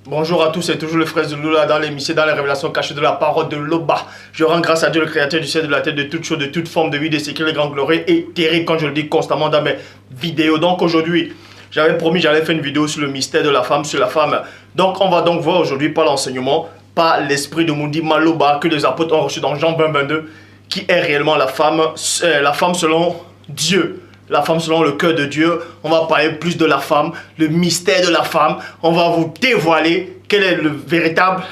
Bonjour à tous, c'est toujours le frère Zouloula dans l'émission, dans les révélations cachées de la parole de l'Oba. Je rends grâce à Dieu, le créateur du ciel, de la terre, de toute chose, de toute forme de vie, de ce qui est grand, glorieux et terrible, quand je le dis constamment dans mes vidéos. Donc aujourd'hui, j'avais promis, j'allais faire une vidéo sur le mystère de la femme, sur la femme. Donc on va donc voir aujourd'hui par l'enseignement, par l'esprit de Mundi Maloba que les apôtres ont reçu dans Jean 20, 22, qui est réellement la femme selon Dieu. La femme selon le cœur de Dieu. On va parler plus de la femme, le mystère de la femme. On va vous dévoiler quelle est le véritable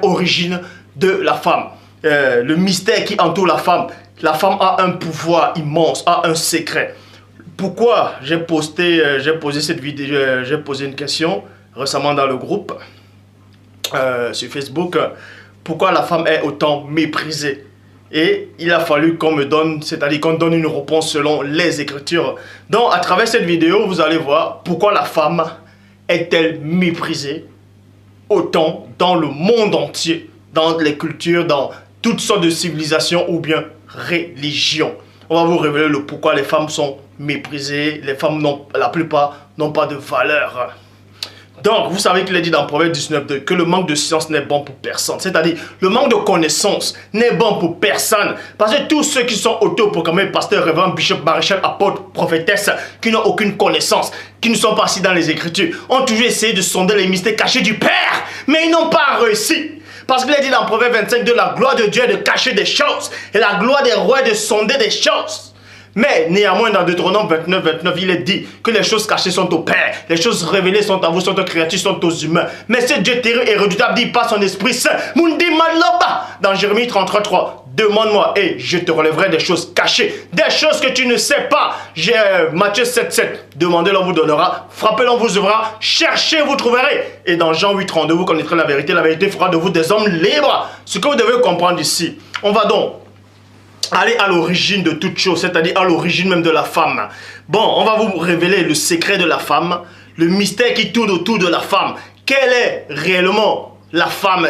origine de la femme. Le mystère qui entoure la femme. La femme a un pouvoir immense, a un secret. Pourquoi j'ai posé cette vidéo, j'ai posé une question récemment dans le groupe sur Facebook. Pourquoi la femme est autant méprisée? Et il a fallu qu'on me donne, c'est-à-dire qu'on donne une réponse selon les Écritures. Donc, à travers cette vidéo, vous allez voir pourquoi la femme est-elle méprisée autant dans le monde entier, dans les cultures, dans toutes sortes de civilisations ou bien religions. On va vous révéler le pourquoi les femmes sont méprisées. Les femmes, la plupart, n'ont pas de valeur. Donc, vous savez qu'il est dit dans Proverbe 19.2 que le manque de science n'est bon pour personne. C'est-à-dire, le manque de connaissance n'est bon pour personne. Parce que tous ceux qui sont autoproclamés pasteurs, révérends, bishop, maréchal, apôtres, prophétesses, qui n'ont aucune connaissance, qui ne sont pas assis dans les Écritures, ont toujours essayé de sonder les mystères cachés du Père, mais ils n'ont pas réussi. Parce qu'il est dit dans Proverbe 25.2, la gloire de Dieu est de cacher des choses, et la gloire des rois est de sonder des choses. Mais néanmoins, dans Deutéronome 29, 29, il est dit que les choses cachées sont au Père, les choses révélées sont à vous, sont aux créatures, sont aux humains. Mais ce Dieu terrible et redoutable dit par son Esprit Saint, Mundi Maloba, dans Jérémie 33, 3, demande-moi et je te relèverai des choses cachées, des choses que tu ne sais pas. Matthieu 7, 7, demandez, l'on vous donnera, frappez, l'on vous ouvrira, cherchez, vous trouverez. Et dans Jean 8, 32, vous connaîtrez la vérité fera de vous des hommes libres. Ce que vous devez comprendre ici, on va donc aller à l'origine de toute chose, c'est-à-dire à l'origine même de la femme. Bon, on va vous révéler le secret de la femme, le mystère qui tourne autour de la femme. Quelle est réellement la femme?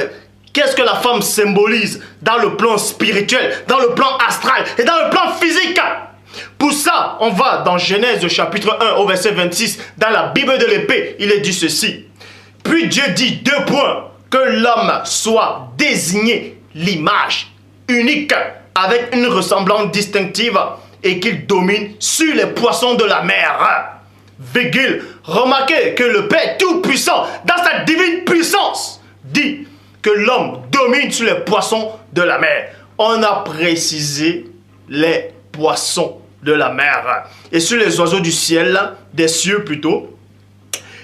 Qu'est-ce que la femme symbolise dans le plan spirituel, dans le plan astral et dans le plan physique? Pour ça, on va dans Genèse chapitre 1 au verset 26, dans la Bible de l'épée, il est dit ceci. Puis Dieu dit, 2 points, que l'homme soit désigné l'image unique, avec une ressemblance distinctive et qu'il domine sur les poissons de la mer. Virgule. Remarquez que le Père Tout-Puissant, dans sa divine puissance, dit que l'homme domine sur les poissons de la mer. On a précisé les poissons de la mer. Et sur les oiseaux du ciel, des cieux plutôt,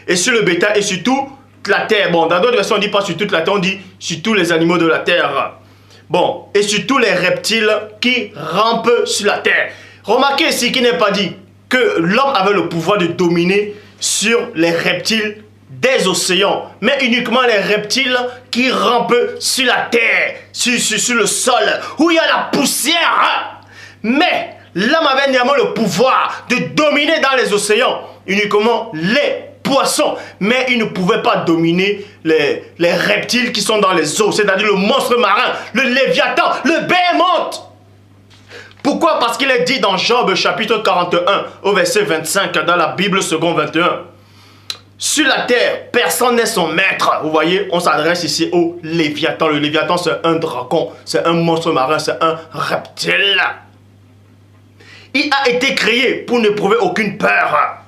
et sur le bétail et sur toute la terre. Bon, dans d'autres versions, on ne dit pas sur toute la terre, on dit sur tous les animaux de la terre. Bon, et sur tous les reptiles qui rampent sur la terre. Remarquez ici qu'il n'est pas dit que l'homme avait le pouvoir de dominer sur les reptiles des océans, mais uniquement les reptiles qui rampent sur la terre, sur le sol, où il y a la poussière. Mais l'homme avait néanmoins le pouvoir de dominer dans les océans, uniquement les poissons, mais il ne pouvait pas dominer les reptiles qui sont dans les eaux, c'est-à-dire le monstre marin, le léviathan, le béhémoth. Pourquoi? Parce qu'il est dit dans Job chapitre 41 au verset 25 dans la Bible seconde 21. Sur la terre, personne n'est son maître. Vous voyez, on s'adresse ici au léviathan. Le léviathan, c'est un dragon, c'est un monstre marin, c'est un reptile. Il a été créé pour n'éprouver aucune peur.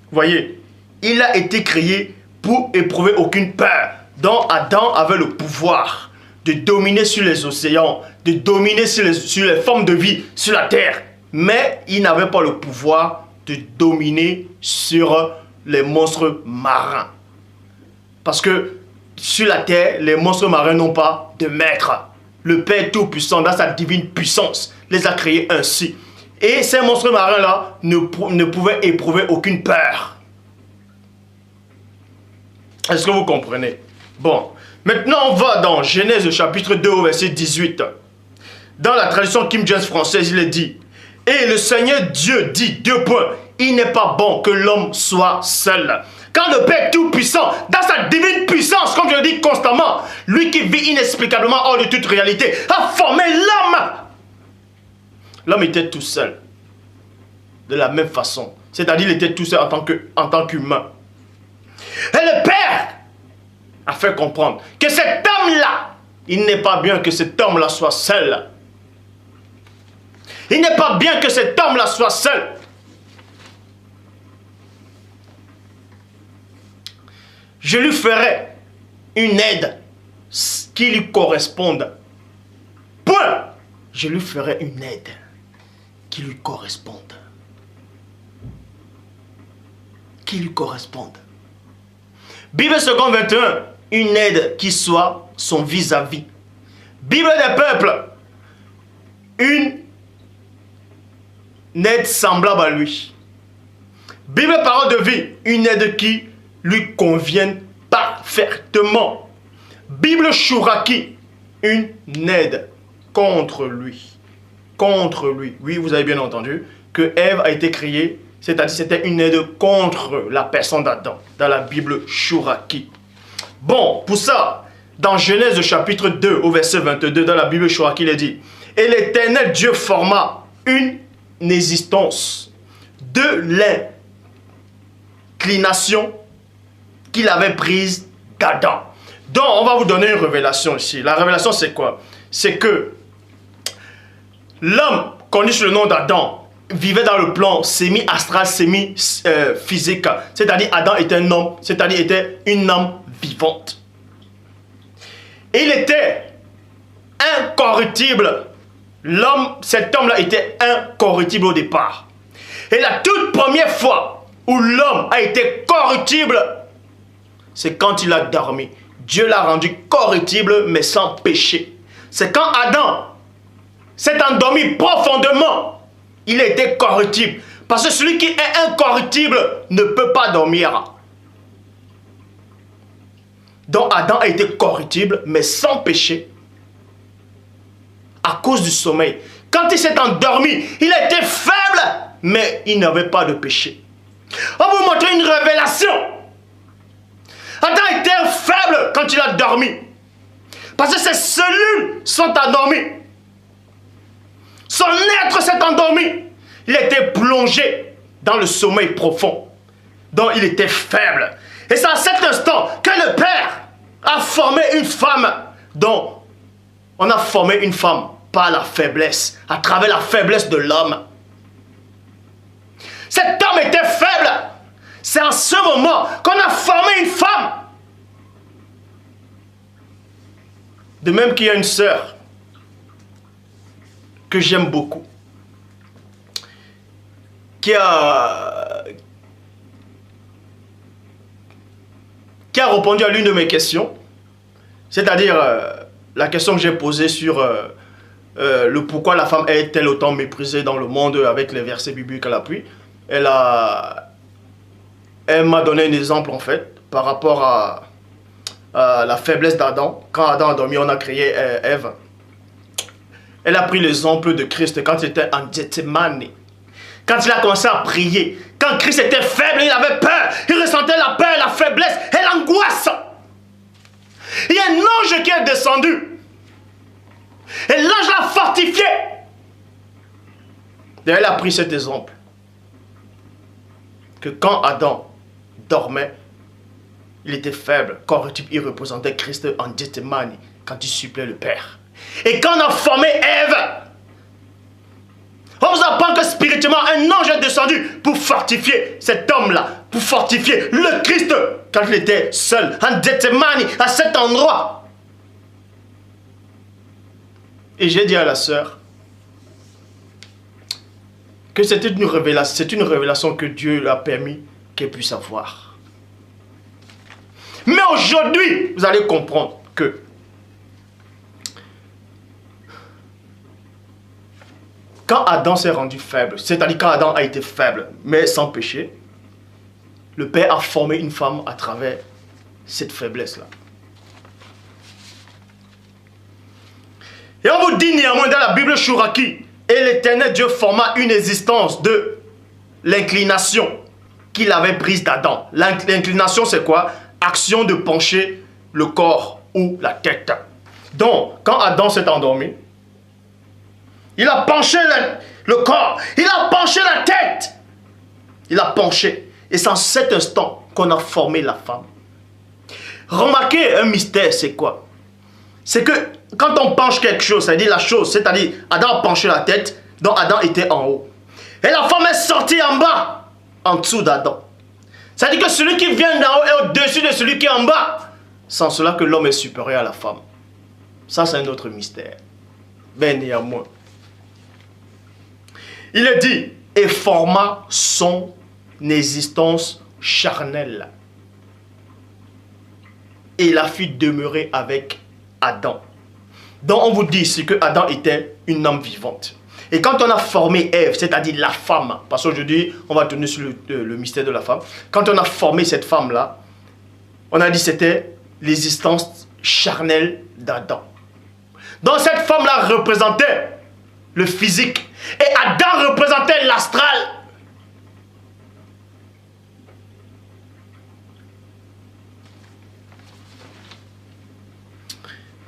Voyez, il a été créé pour éprouver aucune peur. Donc Adam avait le pouvoir de dominer sur les océans, de dominer sur les formes de vie, sur la terre. Mais il n'avait pas le pouvoir de dominer sur les monstres marins. Parce que sur la terre, les monstres marins n'ont pas de maître. Le Père Tout-Puissant, dans sa divine puissance, les a créés ainsi. Et ces monstres marins-là ne pouvaient éprouver aucune peur. Est-ce que vous comprenez? Bon, maintenant on va dans Genèse chapitre 2 au verset 18. Dans la traduction King James française, il est dit, « Et le Seigneur Dieu dit, 2 points, il n'est pas bon que l'homme soit seul. » Quand le Père Tout-Puissant, dans sa divine puissance, comme je le dis constamment, lui qui vit inexplicablement hors de toute réalité, a formé l'homme. L'homme était tout seul, de la même façon. C'est-à-dire qu'il était tout seul en tant qu'humain. Et le Père a fait comprendre que cet homme-là, il n'est pas bien que cet homme-là soit seul. Il n'est pas bien que cet homme-là soit seul. Je lui ferai une aide qui lui corresponde. Point. Je lui ferai une aide qui lui corresponde. Qui lui corresponde. Bible 2 21, une aide qui soit son vis-à-vis. Bible des peuples, une aide semblable à lui. Bible parole de vie, une aide qui lui convienne parfaitement. Bible Chouraki, une aide contre lui. Contre lui. Oui, vous avez bien entendu que Ève a été créée, c'est-à-dire c'était une aide contre la personne d'Adam, dans la Bible Chouraki. Bon, pour ça, dans Genèse chapitre 2, au verset 22, dans la Bible Chouraki, il est dit, « Et l'Éternel Dieu forma une existence de l'inclination qu'il avait prise d'Adam. » Donc, on va vous donner une révélation ici. La révélation, c'est quoi? C'est que l'homme, connu sous le nom d'Adam, vivait dans le plan semi-astral, semi-physique. C'est-à-dire, Adam était un homme, c'est-à-dire, était une âme vivante. Et il était incorruptible. Cet homme-là était incorruptible au départ. Et la toute première fois où l'homme a été corruptible, c'est quand il a dormi. Dieu l'a rendu corruptible, mais sans péché. C'est quand Adam s'est endormi profondément, il était corruptible. Parce que celui qui est incorruptible ne peut pas dormir. Donc Adam a été corruptible, mais sans péché, à cause du sommeil. Quand il s'est endormi, il était faible, mais il n'avait pas de péché. On va vous montrer une révélation. Adam était faible quand il a dormi. Parce que ses cellules sont endormies. Son être s'est endormi. Il était plongé dans le sommeil profond. Donc il était faible. Et c'est à cet instant que le Père a formé une femme. Donc on a formé une femme par la faiblesse, à travers la faiblesse de l'homme. Cet homme était faible. C'est en ce moment qu'on a formé une femme. De même qu'il y a une sœur que j'aime beaucoup, qui a répondu à l'une de mes questions, c'est-à-dire la question que j'ai posée sur le pourquoi la femme est-elle autant méprisée dans le monde avec les versets bibliques à l'appui. Elle m'a donné un exemple en fait par rapport à la faiblesse d'Adam. Quand Adam a dormi, on a créé Ève. Elle a pris l'exemple de Christ quand il était en Gethsemane. Quand il a commencé à prier, quand Christ était faible, il avait peur, il ressentait la peur, la faiblesse et l'angoisse. Il y a un ange qui est descendu. Et l'ange l'a fortifié. Et elle a pris cet exemple. Que quand Adam dormait, il était faible, corruptible, il représentait Christ en Gethsemane quand il suppliait le Père. Et quand on a formé Ève, on vous apprend que spirituellement, un ange est descendu pour fortifier cet homme-là, pour fortifier le Christ quand il était seul, en Gethsemane, à cet endroit. Et j'ai dit à la sœur que c'était une révélation, c'est une révélation que Dieu lui a permis qu'elle puisse avoir. Mais aujourd'hui, vous allez comprendre que quand Adam s'est rendu faible, c'est-à-dire quand Adam a été faible, mais sans péché, le Père a formé une femme à travers cette faiblesse-là. Et on vous dit néanmoins dans la Bible Chouraki, et l'Éternel Dieu forma une existence de l'inclination qu'il avait prise d'Adam. L'inclination, c'est quoi? Action de pencher le corps ou la tête. Donc, quand Adam s'est endormi, il a penché le corps, il a penché la tête. Il a penché. Et c'est en cet instant qu'on a formé la femme. Remarquez un mystère, c'est quoi? C'est que quand on penche quelque chose, c'est-à-dire la chose, c'est-à-dire Adam a penché la tête, donc Adam était en haut. Et la femme est sortie en bas, en dessous d'Adam. C'est-à-dire que celui qui vient d'en haut est au-dessus de celui qui est en bas. Sans cela que l'homme est supérieur à la femme. Ça, c'est un autre mystère. Mais néanmoins, il est dit, et forma son existence charnelle. Et il a fait demeurer avec Adam. Donc on vous dit ici que Adam était une âme vivante. Et quand on a formé Ève, c'est-à-dire la femme, parce qu'aujourd'hui on va tourner sur le mystère de la femme, quand on a formé cette femme-là, on a dit que c'était l'existence charnelle d'Adam. Donc cette femme-là représentait le physique et Adam représentait l'astral.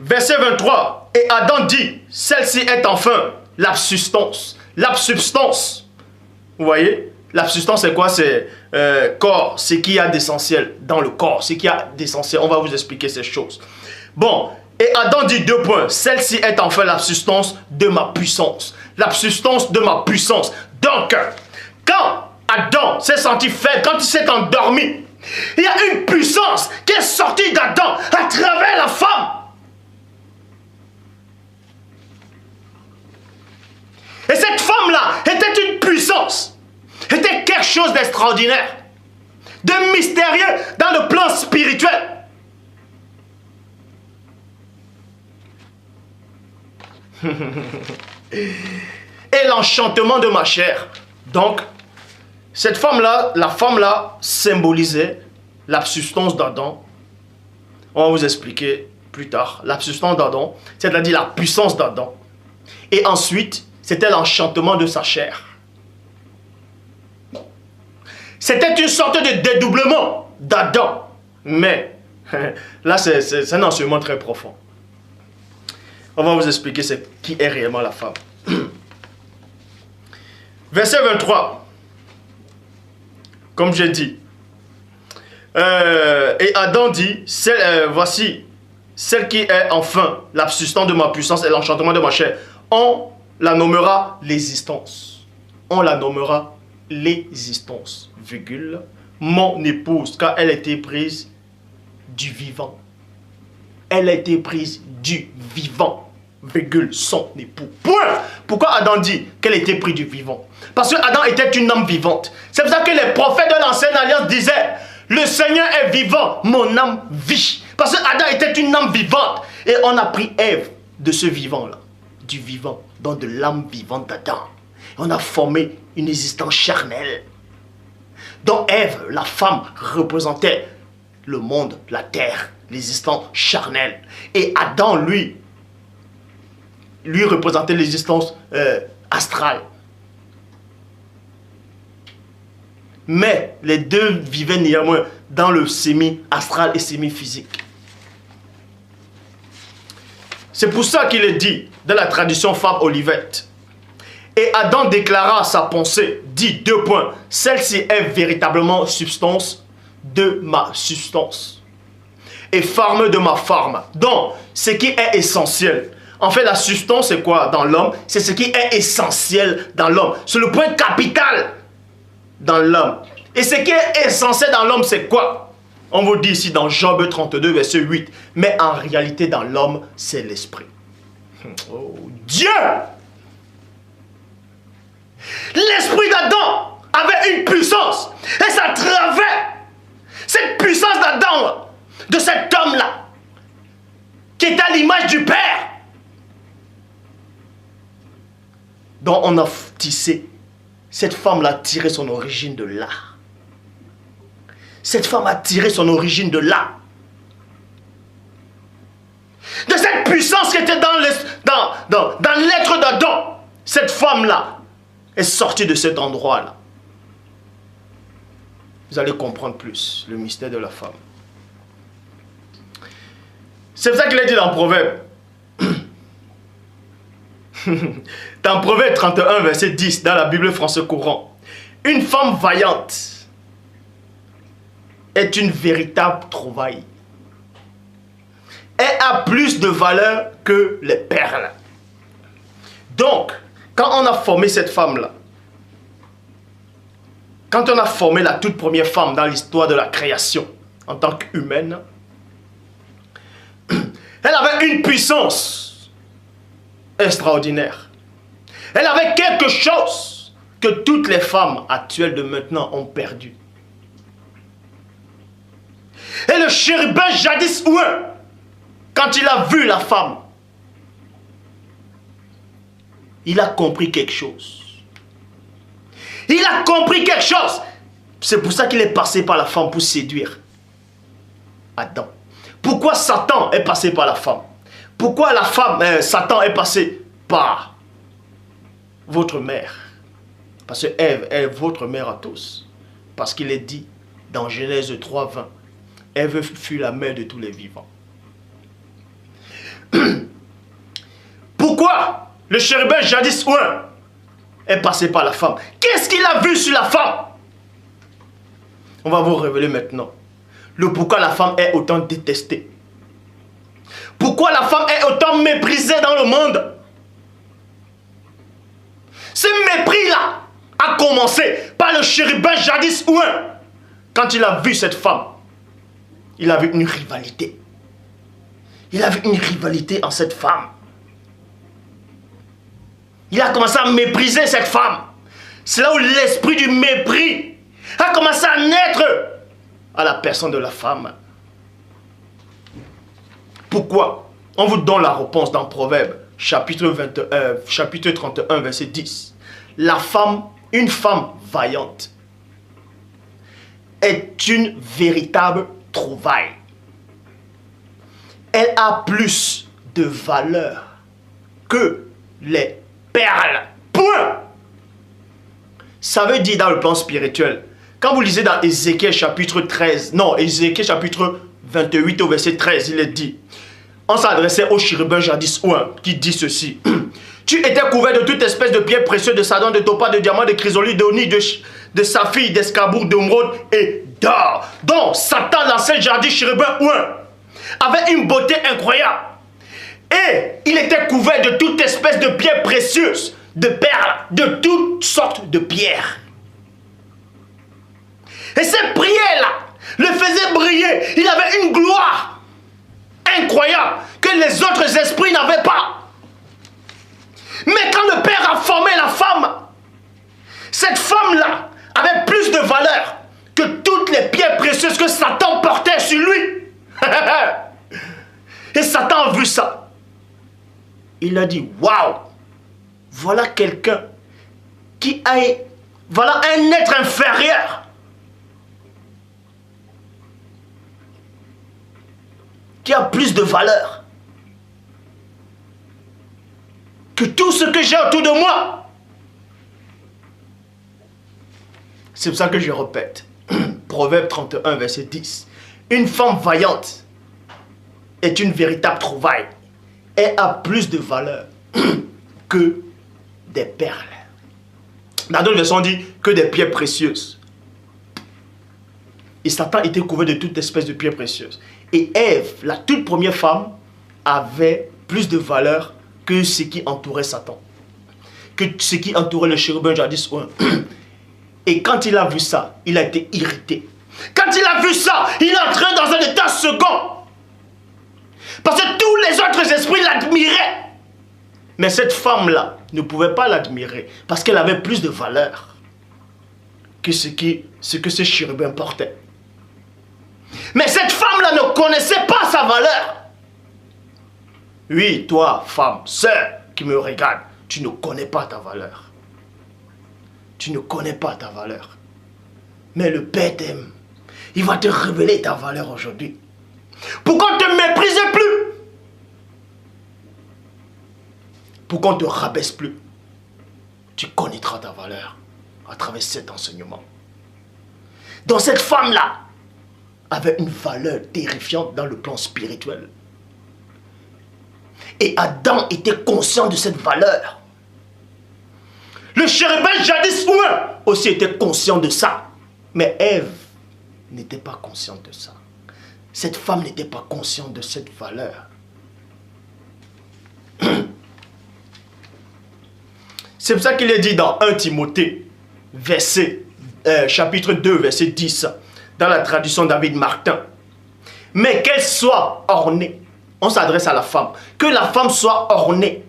Verset 23, et Adam dit, celle-ci est enfin la substance. La substance, vous voyez, la substance c'est quoi? C'est corps, ce qu'il y a d'essentiel dans le corps, ce qu'il y a d'essentiel. On va vous expliquer ces choses. Bon, et Adam dit 2 points, celle-ci est enfin la substance de ma puissance. La substance de ma puissance. Donc, quand Adam s'est senti faible, quand il s'est endormi, il y a une puissance qui est sortie d'Adam à travers la femme. Et cette femme-là était une puissance, était quelque chose d'extraordinaire, de mystérieux dans le plan spirituel. Et l'enchantement de ma chair. Donc, cette femme-là, la femme-là symbolisait la substance d'Adam. On va vous expliquer plus tard. La substance d'Adam, c'est-à-dire la puissance d'Adam. Et ensuite, c'était l'enchantement de sa chair. C'était une sorte de dédoublement d'Adam. Mais, là, c'est un enseignement très profond. On va vous expliquer qui est réellement la femme. Verset 23. Comme j'ai dit. Et Adam dit, voici, celle qui est enfin la substance de ma puissance et l'enchantement de ma chair. On la nommera l'existence. On la nommera l'existence, virgule, mon épouse, car elle a été prise du vivant. Elle a été prise du vivant, virgule, son époux. Point. Pourquoi Adam dit qu'elle était prise du vivant? Parce que Adam était une âme vivante. C'est pour ça que les prophètes de l'ancienne alliance disaient, le Seigneur est vivant, mon âme vit. Parce que Adam était une âme vivante. Et on a pris Ève de ce vivant-là, du vivant, donc de l'âme vivante d'Adam. On a formé une existence charnelle. Donc Ève, la femme, représentait le monde, la terre, l'existence charnelle. Et Adam, lui représentait l'existence astrale. Mais les deux vivaient néanmoins dans le semi-astral et semi-physique. C'est pour ça qu'il est dit dans la tradition femme Olivette. Et Adam déclara sa pensée, dit 2 points. Celle-ci est véritablement substance de ma substance. Et forme de ma forme. Donc, ce qui est essentiel. En fait, la substance, c'est quoi dans l'homme? C'est ce qui est essentiel dans l'homme. C'est le point capital dans l'homme. Et ce qui est essentiel dans l'homme, c'est quoi? On vous dit ici dans Job 32, verset 8. Mais en réalité, dans l'homme, c'est l'esprit. Oh, Dieu! L'esprit d'Adam avait une puissance. Et c'est à travers cette puissance d'Adam, de cet homme-là, qui est à l'image du Père, dont on a tissé. Cette femme-là a tiré son origine de là. Cette femme a tiré son origine de là. De cette puissance qui était dans l'être d'Adam. Cette femme-là est sortie de cet endroit-là. Vous allez comprendre plus le mystère de la femme. C'est pour ça qu'il est dit dans Proverbe. Dans Proverbe 31, verset 10, dans la Bible française courant. Une femme vaillante est une véritable trouvaille. Elle a plus de valeur que les perles. Donc, quand on a formé cette femme-là, quand on a formé la toute première femme dans l'histoire de la création, en tant qu'humaine, elle avait une puissance extraordinaire. Elle avait quelque chose que toutes les femmes actuelles de maintenant ont perdu. Et le chérubin jadis ouin, quand il a vu la femme, il a compris quelque chose. Il a compris quelque chose. C'est pour ça qu'il est passé par la femme pour séduire Adam. Pourquoi Satan est passé par la femme? Pourquoi Satan est passé par votre mère? Parce que Ève est votre mère à tous. Parce qu'il est dit dans Genèse 3:20, Ève fut la mère de tous les vivants. Pourquoi le chérubin jadis ouin est passé par la femme? Qu'est-ce qu'il a vu sur la femme? On va vous révéler maintenant le pourquoi la femme est autant détestée. Pourquoi la femme est autant méprisée dans le monde. Ce mépris-là a commencé par le chérubin jadis ouin. Quand il a vu cette femme, il a vu une rivalité. Il a vu une rivalité en cette femme. Il a commencé à mépriser cette femme. C'est là où l'esprit du mépris a commencé à naître à la personne de la femme. Pourquoi? On vous donne la réponse dans Proverbe, chapitre 31, verset 10. La femme, une femme vaillante, est une véritable trouvaille. Elle a plus de valeur que les perles. Point. Ça veut dire dans le plan spirituel, quand vous lisez dans Ézéchiel chapitre 13, non, Ézéchiel chapitre 28 au verset 13, il est dit, on s'adressait au chérubin jadis ouin qui dit ceci. Tu étais couvert de toute espèce de pierres précieuses, de sardonymes, de topaz, de diamants, de chrysolite, d'onyx, de saphir, d'escabour, d'émeraude et d'or. Donc Satan, l'ancien jadis chérubin ouin, avait une beauté incroyable. Et il était couvert de toute espèce de pierres précieuses, de perles, de toutes sortes de pierres. Et ces prières-là le faisaient briller. Il avait une gloire incroyable que les autres esprits n'avaient pas. Mais quand le Père a formé la femme, cette femme-là avait plus de valeur que toutes les pierres précieuses que Satan portait sur lui. Et Satan a vu ça. Il a dit, waouh, voilà quelqu'un qui a... Voilà un être inférieur. Qui a plus de valeur que tout ce que j'ai autour de moi. C'est pour ça que je répète. Proverbe 31, verset 10. Une femme vaillante est une véritable trouvaille. Elle a plus de valeur que des perles. Dans d'autres versions, on dit que des pierres précieuses. Et Satan était couvert de toute espèce de pierres précieuses. Et Ève, la toute première femme, avait plus de valeur que ce qui entourait Satan. Que ce qui entourait le chérubin jadis ouin. Et quand il a vu ça, il a été irrité. Quand il a vu ça, il est entré dans un état second. Parce que tous les autres esprits l'admiraient. Mais cette femme-là ne pouvait pas l'admirer. Parce qu'elle avait plus de valeur que ce que ce chérubin portait. Mais cette femme-là ne connaissait pas sa valeur. Oui, toi, femme, sœur qui me regarde, tu ne connais pas ta valeur. Tu ne connais pas ta valeur. Mais le Père t'aime. Il va te révéler ta valeur aujourd'hui. Pour qu'on ne te méprise plus. Pour qu'on ne te rabaisse plus. Tu connaîtras ta valeur à travers cet enseignement. Donc cette femme-là avait une valeur terrifiante dans le plan spirituel. Et Adam était conscient de cette valeur. Le chérubin jadis ouin aussi était conscient de ça. Mais Ève n'était pas consciente de ça. Cette femme n'était pas consciente de cette valeur. C'est pour ça qu'il est dit dans 1 Timothée, chapitre 2, verset 10, dans la traduction David Martin. Mais qu'elle soit ornée, on s'adresse à la femme, que la femme soit ornée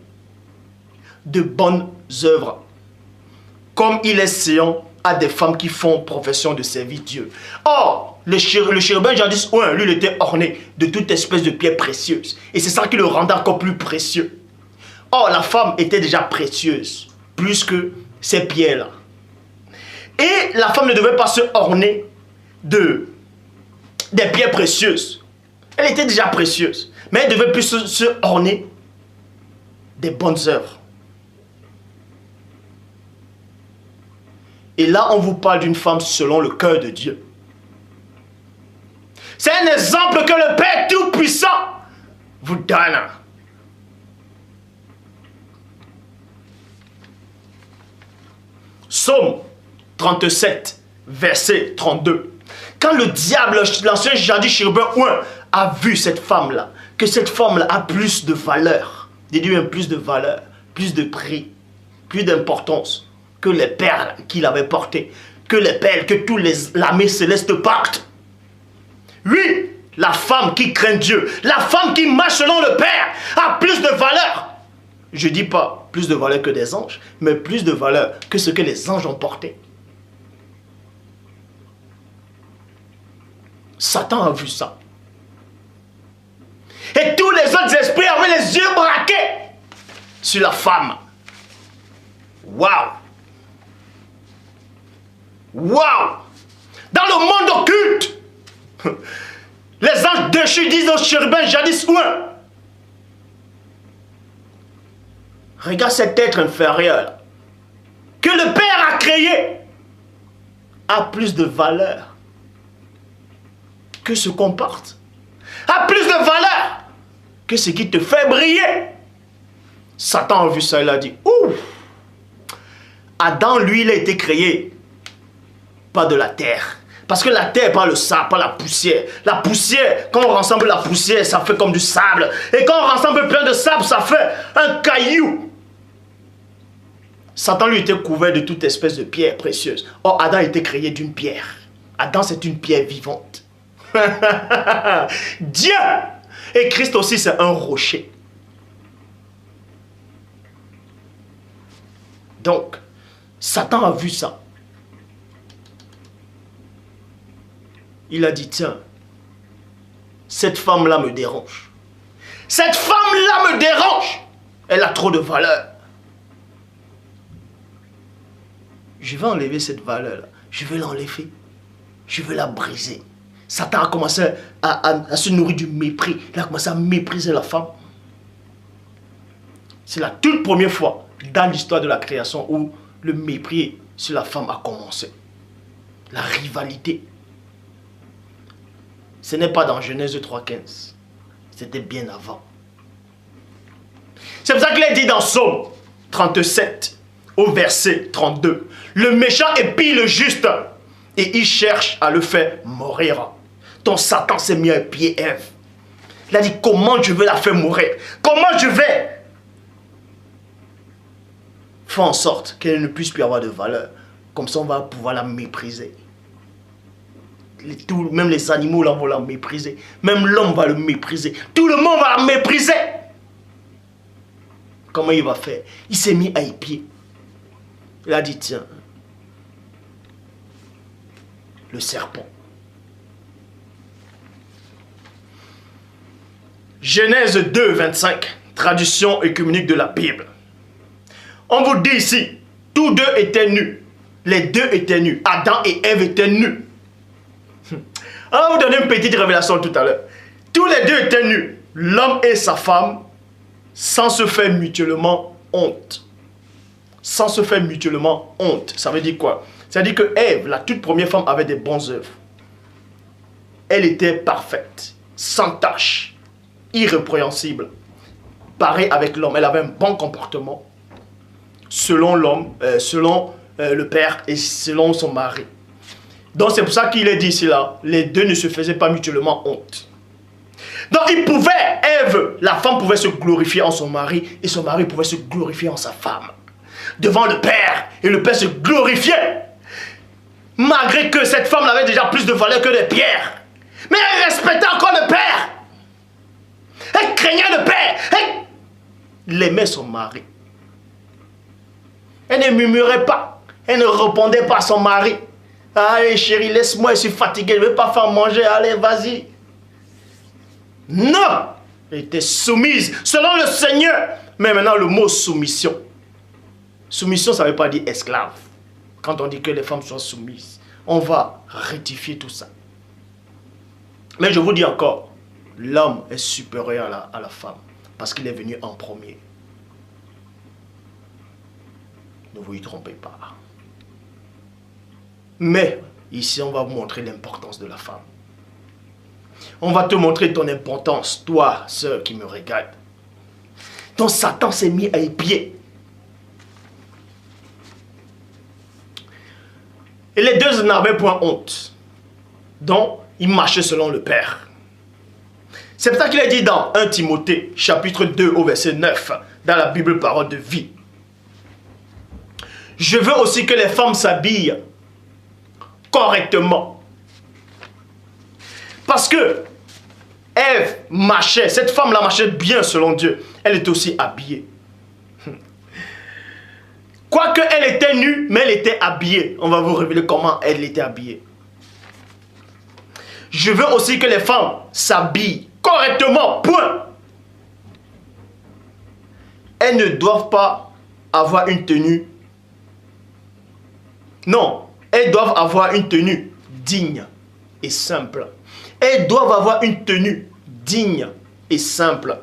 de bonnes œuvres, comme il est séant à des femmes qui font profession de servir Dieu. Or, le chérubin jadis, lui, il était orné de toute espèce de pierres précieuses. Et c'est ça qui le rendait encore plus précieux. Or, la femme était déjà précieuse, plus que ces pierres-là. Et la femme ne devait pas se orner des pierres précieuses. Elle était déjà précieuse. Mais elle devait plus se orner des bonnes œuvres. Et là, on vous parle d'une femme selon le cœur de Dieu. C'est un exemple que le Père Tout-Puissant vous donne. Psaume 37, verset 32. Quand le diable, l'ancien jadis chérubin, a vu cette femme-là, que cette femme-là a plus de valeur, déduit plus de valeur, plus de prix, plus d'importance que les perles qu'il avait portées, que les perles, que tous l'armée céleste portent. Oui, la femme qui craint Dieu, la femme qui marche selon le Père, a plus de valeur. Je ne dis pas plus de valeur que des anges, mais plus de valeur que ce que les anges ont porté. Satan a vu ça. Et tous les autres esprits avaient les yeux braqués sur la femme. Waouh! Waouh! Dans le monde occulte, les anges déchus disent aux chérubins jadis regarde cet être inférieur que le Père a créé a plus de valeur que ce qu'on porte, a plus de valeur que ce qui te fait briller. Satan a vu ça, il a dit ouh! Adam, lui, il a été créé pas de la terre. Parce que la terre, pas le sable, pas la poussière. La poussière, quand on rassemble la poussière, ça fait comme du sable. Et quand on rassemble plein de sable, ça fait un caillou. Satan, lui, était couvert de toute espèce de pierre précieuse. Or, Adam était créé d'une pierre. Adam, c'est une pierre vivante. Dieu! Et Christ aussi, c'est un rocher. Donc, Satan a vu ça. Il a dit, tiens, cette femme-là me dérange. Cette femme-là me dérange. Elle a trop de valeur. Je vais enlever cette valeur-là. Je vais l'enlever. Je vais la briser. Satan a commencé à se nourrir du mépris. Il a commencé à mépriser la femme. C'est la toute première fois dans l'histoire de la création où le mépris sur la femme a commencé. La rivalité. Ce n'est pas dans Genèse 3,15. C'était bien avant. C'est pour ça qu'il est dit dans Psaume 37, au verset 32. Le méchant épie le juste et il cherche à le faire mourir. Ton Satan s'est mis à épier Ève. Il a dit, comment je vais la faire mourir? Comment je vais faire en sorte qu'elle ne puisse plus avoir de valeur? Comme ça, on va pouvoir la mépriser. Même les animaux là vont la mépriser. Même l'homme va le mépriser. Tout le monde va la mépriser. Comment il va faire? Il s'est mis à épier. Il a dit, tiens, le serpent. Genèse 2, 25, traduction œcuménique de la Bible. On vous dit ici, tous deux étaient nus. Les deux étaient nus. Adam et Ève étaient nus. On va vous donner une petite révélation tout à l'heure. Tous les deux étaient nus, l'homme et sa femme, sans se faire mutuellement honte. Sans se faire mutuellement honte. Ça veut dire quoi? Ça veut dire que Ève, la toute première femme, avait des bonnes œuvres. Elle était parfaite, sans tache, irrépréhensible. Pareil avec l'homme, elle avait un bon comportement selon l'homme, selon le père et selon son mari. Donc c'est pour ça qu'il est dit ici là, les deux ne se faisaient pas mutuellement honte. Donc il pouvait, Ève, la femme pouvait se glorifier en son mari et son mari pouvait se glorifier en sa femme. Devant le Père, et le Père se glorifiait. Malgré que cette femme avait déjà plus de valeur que les pierres. Mais elle respectait encore le Père. Elle craignait le Père. Elle aimait son mari. Elle ne murmurait pas. Elle ne répondait pas à son mari. Allez chérie, laisse-moi, je suis fatigué, je ne vais pas faire manger, allez, vas-y. Non, elle était soumise selon le Seigneur. Mais maintenant, le mot soumission. Soumission, ça ne veut pas dire esclave. Quand on dit que les femmes soient soumises, on va rectifier tout ça. Mais je vous dis encore, l'homme est supérieur à la femme parce qu'il est venu en premier. Ne vous y trompez pas. Mais ici, on va vous montrer l'importance de la femme. On va te montrer ton importance, toi, sœur qui me regarde. Ton Satan s'est mis à épier. Et les deux n'avaient point honte. Donc, ils marchaient selon le Père. C'est pour ça qu'il est dit dans 1 Timothée, chapitre 2, au verset 9, dans la Bible Parole de vie. Je veux aussi que les femmes s'habillent correctement. Parce que Ève marchait, cette femme-là marchait bien selon Dieu. Elle était aussi habillée. Quoique elle était nue, mais elle était habillée. On va vous révéler comment elle était habillée. Je veux aussi que les femmes s'habillent correctement, point. Elles ne doivent pas avoir une tenue. Non, elles doivent avoir une tenue digne et simple. Elles doivent avoir une tenue digne et simple.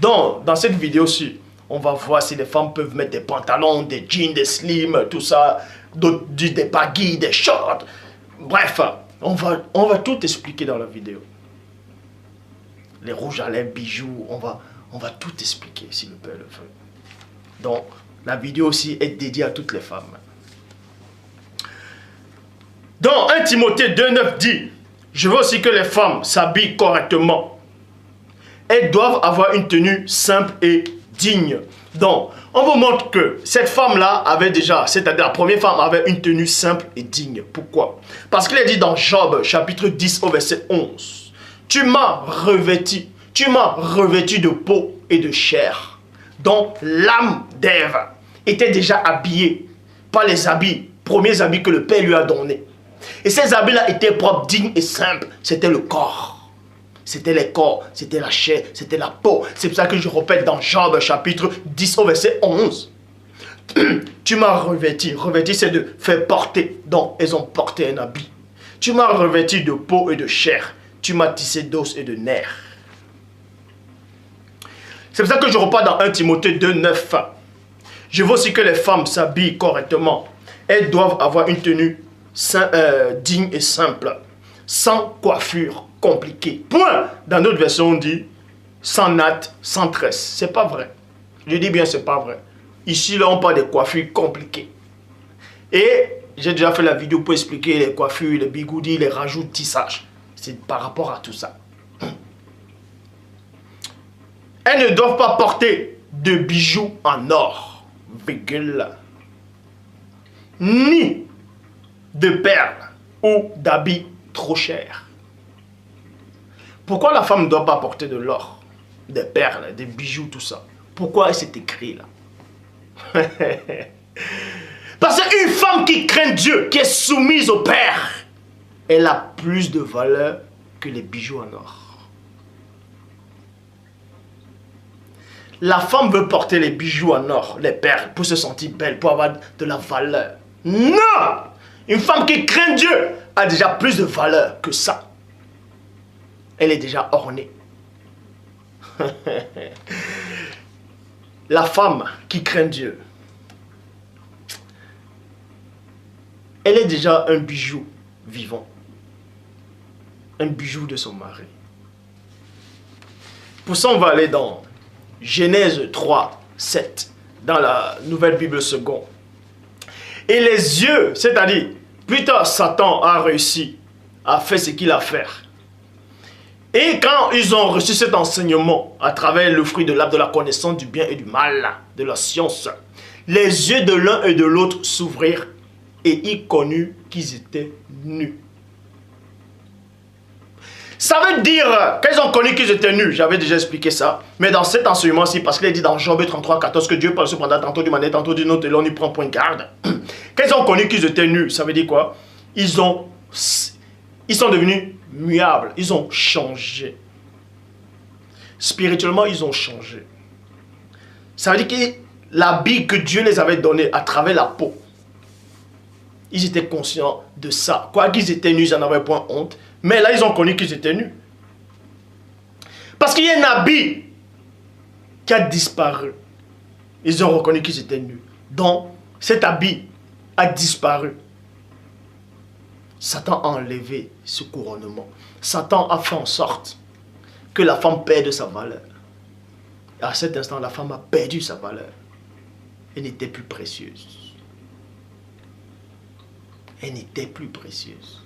Donc, dans cette vidéo-ci, on va voir si les femmes peuvent mettre des pantalons, des jeans, des slims, tout ça, des baggy, des shorts. Bref, on va tout expliquer dans la vidéo. Les rouges à lèvres, bijoux, on va tout expliquer si le Père le veut. Donc, la vidéo aussi est dédiée à toutes les femmes. Dans 1 Timothée 2,9 dit, je veux aussi que les femmes s'habillent correctement. Elles doivent avoir une tenue simple et digne. Donc, on vous montre que cette femme-là avait déjà, c'est-à-dire la première femme avait une tenue simple et digne. Pourquoi? Parce qu'il est dit dans Job, chapitre 10 au verset 11, tu m'as revêtu de peau et de chair. Donc, l'âme d'Ève était déjà habillée par les habits, premiers habits que le Père lui a donnés. Et ces habits-là étaient propres, dignes et simples. C'était le corps. C'était les corps, c'était la chair, c'était la peau. C'est pour ça que je répète dans Job chapitre 10 au verset 11. Tu m'as revêtu. Revêtu, c'est de faire porter. Donc, elles ont porté un habit. Tu m'as revêtu de peau et de chair. Tu m'as tissé d'os et de nerfs. C'est pour ça que je repars dans 1 Timothée 2, 9. Je veux aussi que les femmes s'habillent correctement. Elles doivent avoir une tenue digne et simple, sans coiffure compliquée. Point. Dans notre version, on dit sans natte, sans tresse. C'est pas vrai. Je dis bien, c'est pas vrai. Ici, là, on parle de coiffures compliquées. Et j'ai déjà fait la vidéo pour expliquer les coiffures, les bigoudis, les rajouts de tissage. C'est par rapport à tout ça. Elles ne doivent pas porter de bijoux en or, virgule, ni de perles ou d'habits trop chers. Pourquoi la femme ne doit pas porter de l'or, des perles, des bijoux, tout ça? Pourquoi c'est écrit là? Parce qu'une femme qui craint Dieu, qui est soumise au Père, elle a plus de valeur que les bijoux en or. La femme veut porter les bijoux en or, les perles, pour se sentir belle, pour avoir de la valeur. Non! Une femme qui craint Dieu a déjà plus de valeur que ça. Elle est déjà ornée. La femme qui craint Dieu, elle est déjà un bijou vivant. Un bijou de son mari. Pour ça, on va aller dans Genèse 3, 7, dans la Nouvelle Bible seconde. Et les yeux, c'est-à-dire, plus tard, Satan a réussi à faire ce qu'il a fait. Et quand ils ont reçu cet enseignement à travers le fruit de l'arbre de la connaissance du bien et du mal, de la science, les yeux de l'un et de l'autre s'ouvrirent et ils connurent qu'ils étaient nus. Ça veut dire qu'ils ont connu qu'ils étaient nus. J'avais déjà expliqué ça. Mais dans cet enseignement-ci, parce qu'il est dit dans Job 33, 14 que Dieu parle cependant tantôt d'une manière, tantôt d'une autre, et l'on y prend point de garde. Qu'ils ont connu qu'ils étaient nus, ça veut dire quoi? Ils sont devenus muables. Ils ont changé. Spirituellement, ils ont changé. Ça veut dire que l'habit que Dieu les avait donné à travers la peau, ils étaient conscients de ça. Quoi qu'ils étaient nus, ils n'en avaient point honte. Mais là, ils ont connu qu'ils étaient nus. Parce qu'il y a un habit qui a disparu. Ils ont reconnu qu'ils étaient nus. Donc, cet habit a disparu. Satan a enlevé ce couronnement. Satan a fait en sorte que la femme perde sa valeur. Et à cet instant, la femme a perdu sa valeur. Elle n'était plus précieuse. Elle n'était plus précieuse.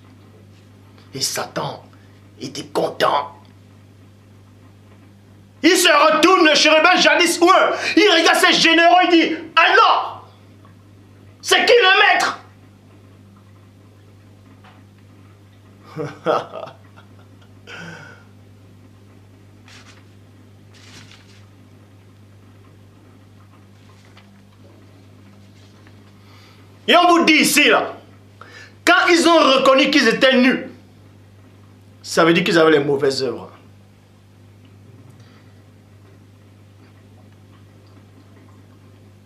Et Satan était content. Il se retourne, le chérubin jadis ouin. Il regarde ses généraux, il dit, alors, c'est qui le maître? Et on vous dit ici, là, quand ils ont reconnu qu'ils étaient nus, ça veut dire qu'ils avaient les mauvaises œuvres.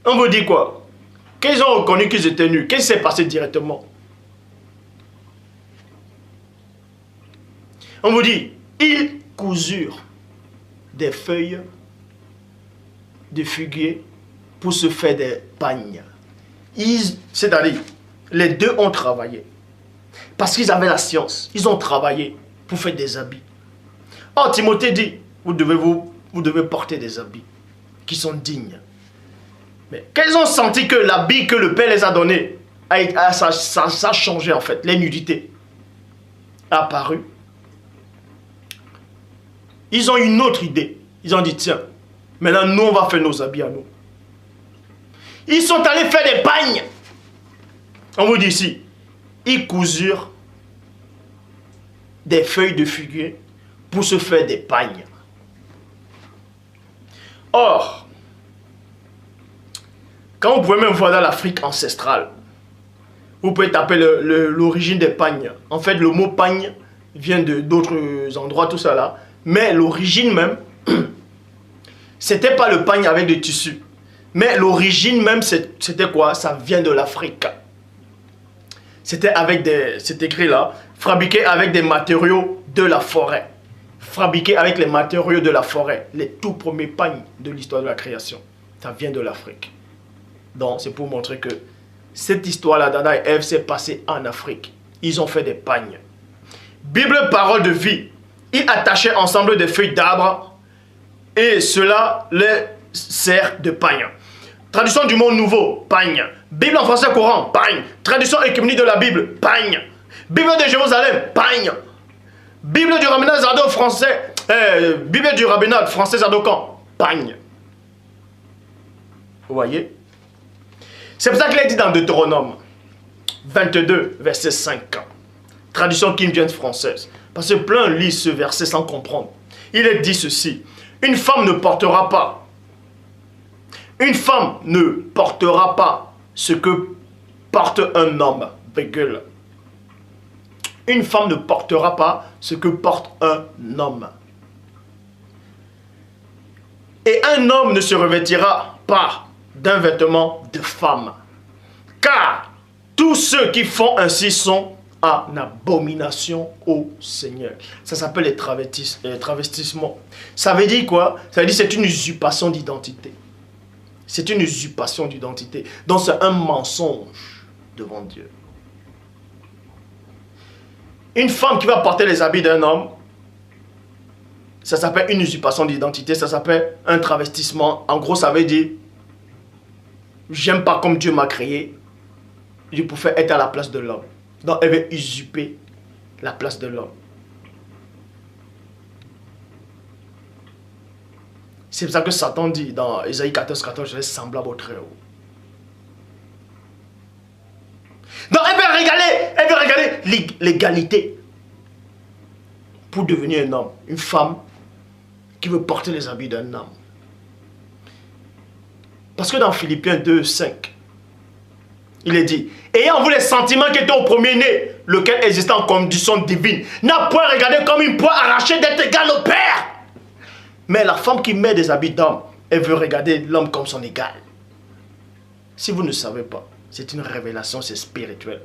On vous dit quoi? Qu'ils ont reconnu qu'ils étaient nus. Qu'est-ce qui s'est passé directement? On vous dit, ils cousurent des feuilles de figuier pour se faire des pagnes. C'est-à-dire, les deux ont travaillé. Parce qu'ils avaient la science. Ils ont travaillé pour faire des habits. Or, Timothée dit, vous devez porter des habits qui sont dignes. Mais quand ils ont senti que l'habit que le Père les a donné, ça a changé en fait, les nudités a apparu. Ils ont une autre idée. Ils ont dit, tiens, maintenant nous on va faire nos habits à nous. Ils sont allés faire des pagnes. On vous dit ici, ils cousurent des feuilles de figuier pour se faire des pagnes. Or, quand vous pouvez même voir dans l'Afrique ancestrale, vous pouvez taper l'origine des pagnes. En fait, le mot pagne vient d'autres endroits, tout ça là. Mais l'origine même, c'était pas le pagne avec des tissus. Mais l'origine même, c'était quoi? Ça vient de l'Afrique. C'était avec c'est écrit là, fabriqué avec des matériaux de la forêt. Fabriqué avec les matériaux de la forêt. Les tout premiers pagnes de l'histoire de la création. Ça vient de l'Afrique. Donc, c'est pour montrer que cette histoire-là d'Adam et Ève s'est passée en Afrique. Ils ont fait des pagnes. Bible, parole de vie. Ils attachaient ensemble des feuilles d'arbre et cela les sert de pagne. Traduction du monde nouveau, pagne. Bible en français courant, pagne. Traduction écuménique de la Bible, pagne. Bible de Jérusalem, pagne. Bible du rabbinat Zadok français, Bible du rabbinat français Zadokan, pagne. Vous voyez? C'est pour ça qu'il est dit dans Deutéronome 22, verset 5. Traduction King James française. Parce que plein lisent ce verset sans comprendre. Il est dit ceci. Une femme ne portera pas. Une femme ne portera pas ce que porte un homme. Virgule. Une femme ne portera pas ce que porte un homme. Et un homme ne se revêtira pas d'un vêtement de femme. Car tous ceux qui font ainsi sont en abomination au Seigneur. Ça s'appelle les travestissements. Ça veut dire quoi? Ça veut dire que c'est une usurpation d'identité. C'est une usurpation d'identité. Donc c'est un mensonge devant Dieu. Une femme qui va porter les habits d'un homme, ça s'appelle une usurpation d'identité, ça s'appelle un travestissement. En gros, ça veut dire, j'aime pas comme Dieu m'a créé, je préfère être à la place de l'homme. Donc elle veut usurper la place de l'homme. C'est pour ça que Satan dit dans Ésaïe 14, 14, je vais semblable au Très-Haut. Donc elle veut regarder l'égalité pour devenir un homme, une femme qui veut porter les habits d'un homme. Parce que dans Philippiens 2, 5, il est dit, ayant vous les sentiments qui étaient au premier-né, lequel existait en condition divine, n'a point regardé comme une proie arrachée d'être égal au Père. Mais la femme qui met des habits d'homme, elle veut regarder l'homme comme son égal. Si vous ne savez pas, c'est une révélation, c'est spirituel.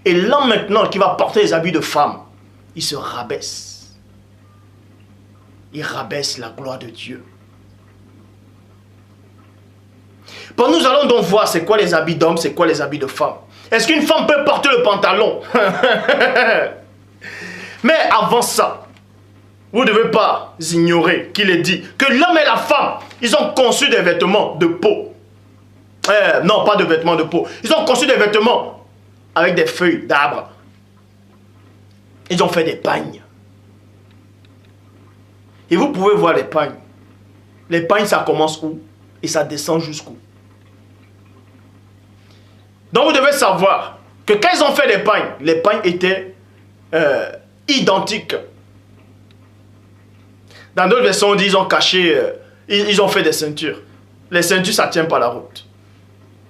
Et l'homme maintenant qui va porter les habits de femme, il se rabaisse. Il rabaisse la gloire de Dieu. Bon, nous allons donc voir c'est quoi les habits d'homme, c'est quoi les habits de femme. Est-ce qu'une femme peut porter le pantalon? Mais avant ça, vous ne devez pas ignorer qu'il est dit que l'homme et la femme, ils ont conçu des vêtements de peau. Non, pas de vêtements de peau. Ils ont conçu des vêtements avec des feuilles d'arbres. Ils ont fait des pagnes. Et vous pouvez voir les pagnes. Les pagnes, ça commence où? Et ça descend jusqu'où? Donc vous devez savoir que quand ils ont fait les pagnes étaient identiques. Dans d'autres versions, on dit qu'ils ont caché, ils ont fait des ceintures. Les ceintures, ça ne tient pas la route.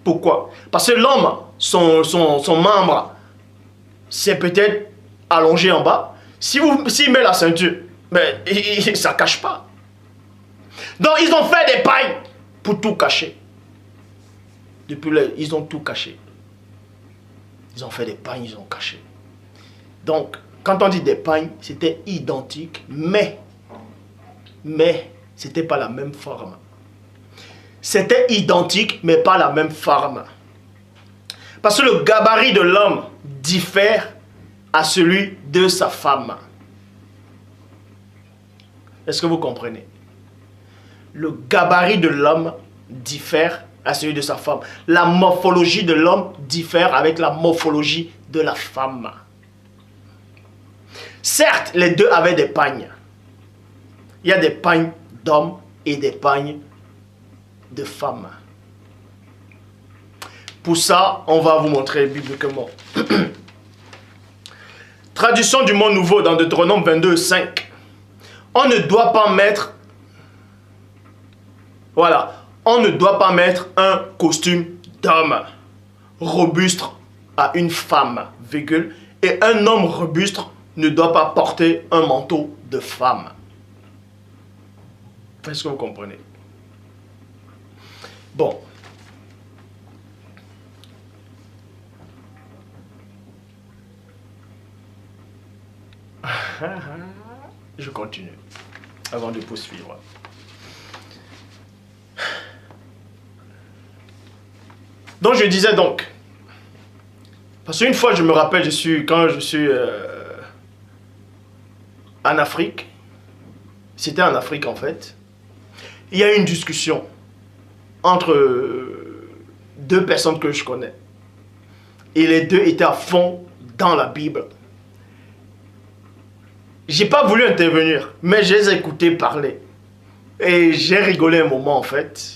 Pourquoi? Parce que l'homme, son membre, c'est peut-être allongé en bas. S'il met la ceinture, mais ça ne cache pas. Donc ils ont fait des pagnes pour tout cacher. Depuis là, ils ont tout caché. Ils ont fait des pagnes, ils ont caché. Donc, quand on dit des pagnes, c'était identique, mais c'était pas la même forme. C'était identique, mais pas la même forme. Parce que le gabarit de l'homme diffère à celui de sa femme. Est-ce que vous comprenez? Le gabarit de l'homme diffère à celui de sa femme. La morphologie de l'homme diffère avec la morphologie de la femme. Certes, les deux avaient des pagnes. Il y a des pagnes d'hommes et des pagnes de femmes. Pour ça, on va vous montrer bibliquement. Traduction du Monde Nouveau dans Deutéronome 22, 5. On ne doit pas mettre... Voilà. On ne doit pas mettre un costume d'homme robuste à une femme, virgule, et un homme robuste ne doit pas porter un manteau de femme. Est-ce que vous comprenez? Bon. Je continue avant de poursuivre. Donc je disais donc, parce qu'une fois je me rappelle, quand je suis en Afrique, c'était en Afrique en fait, il y a eu une discussion entre deux personnes que je connais. Et les deux étaient à fond dans la Bible. J'ai pas voulu intervenir, mais je les ai écoutés parler. Et j'ai rigolé un moment en fait.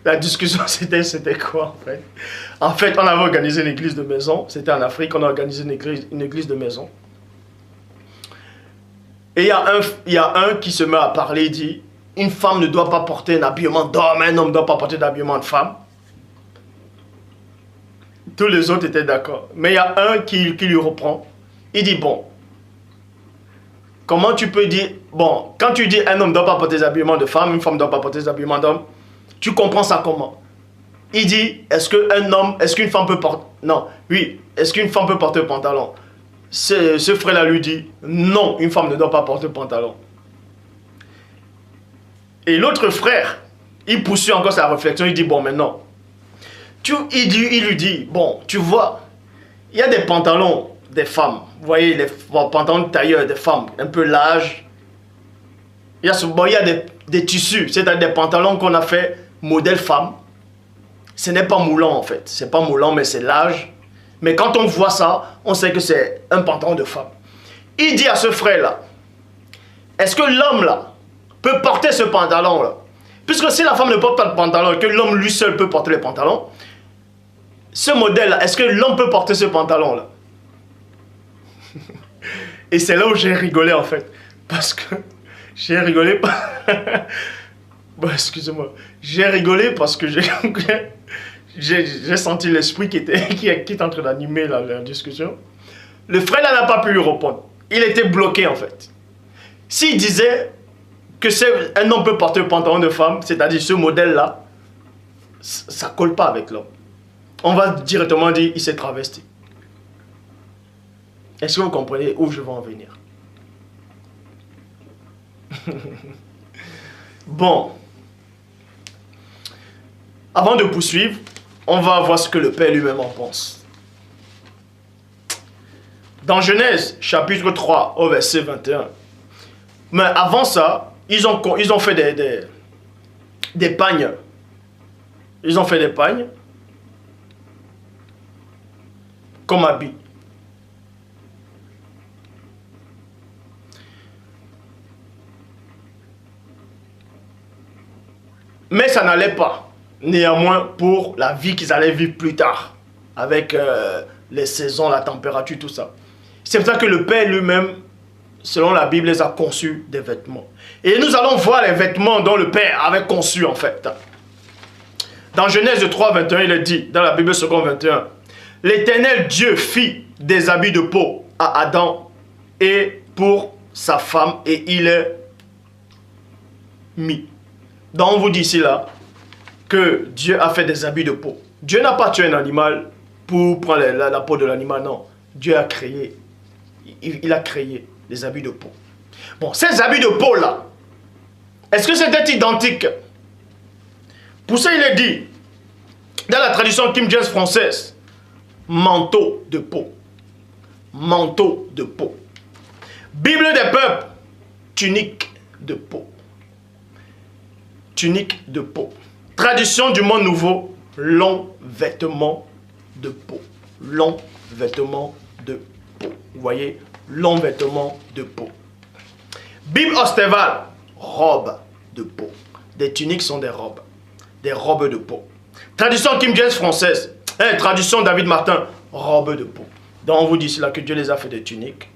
La discussion, c'était quoi en fait? En fait, on avait organisé une église de maison. C'était en Afrique, on a organisé une église de maison. Et il y a un qui se met à parler, il dit, une femme ne doit pas porter un habillement d'homme, un homme ne doit pas porter d'habillement de femme. Tous les autres étaient d'accord. Mais il y a un qui lui reprend. Il dit, bon, comment tu peux dire, bon, quand tu dis un homme ne doit pas porter des habillements de femme, une femme ne doit pas porter des habillements d'homme, tu comprends ça comment? Il dit, est-ce qu'une femme peut porter... Non, oui, est-ce qu'une femme peut porter un pantalon? Ce frère-là lui dit, non, une femme ne doit pas porter un pantalon. Et l'autre frère, il poursuit encore sa réflexion, il dit, bon, maintenant, il lui dit, bon, tu vois, il y a des pantalons des femmes, vous voyez, les pantalons de tailleur des femmes, un peu larges. Il y a des tissus, c'est-à-dire des pantalons qu'on a fait modèle femme. Ce n'est pas moulant en fait, c'est pas moulant mais c'est large. Mais quand on voit ça, on sait que c'est un pantalon de femme. Il dit à ce frère-là, est-ce que l'homme là peut porter ce pantalon là? Puisque si la femme ne porte pas de pantalon et que l'homme lui seul peut porter les pantalons, ce modèle-là, est-ce que l'homme peut porter ce pantalon-là? Et c'est là où j'ai rigolé en fait. Parce que j'ai rigolé. Bon, excusez-moi. J'ai rigolé parce que j'ai senti l'esprit qui est en train d'animer la discussion. Le frère n'a pas pu lui répondre. Il était bloqué en fait. S'il disait que un homme peut porter le pantalon de femme, c'est-à-dire ce modèle-là, ça ne colle pas avec l'homme. On va directement dire il s'est travesti. Est-ce que vous comprenez où je veux en venir? Bon. Avant de poursuivre, on va voir ce que le Père lui-même en pense. Dans Genèse, chapitre 3, au verset 21. Mais avant ça, ils ont fait des pagnes. Ils ont fait des pagnes comme habit. Mais ça n'allait pas. Néanmoins, pour la vie qu'ils allaient vivre plus tard. Avec les saisons, la température, tout ça. C'est pour ça que le Père lui-même, selon la Bible, les a conçus des vêtements. Et nous allons voir les vêtements dont le Père avait conçu en fait. Dans Genèse 3, 21, il est dit, dans la Bible seconde 21, « L'Éternel Dieu fit des habits de peau à Adam et pour sa femme, et il est mis. » Donc on vous dit ici là, que Dieu a fait des habits de peau. Dieu n'a pas tué un animal pour prendre la peau de l'animal, non. Dieu a créé, il a créé des habits de peau. Bon, ces habits de peau là, est-ce que c'était identique? Pour ça, il est dit, dans la tradition King James française, manteau de peau. Manteau de peau. Bible des peuples, tunique de peau. Tunique de peau. Tradition du monde nouveau, long vêtement de peau. Long vêtement de peau. Vous voyez, long vêtement de peau. Bible ostévale, robe de peau. Des tuniques sont des robes. Des robes de peau. Tradition King James française, tradition David Martin, robe de peau. Donc on vous dit là que Dieu les a fait des tuniques.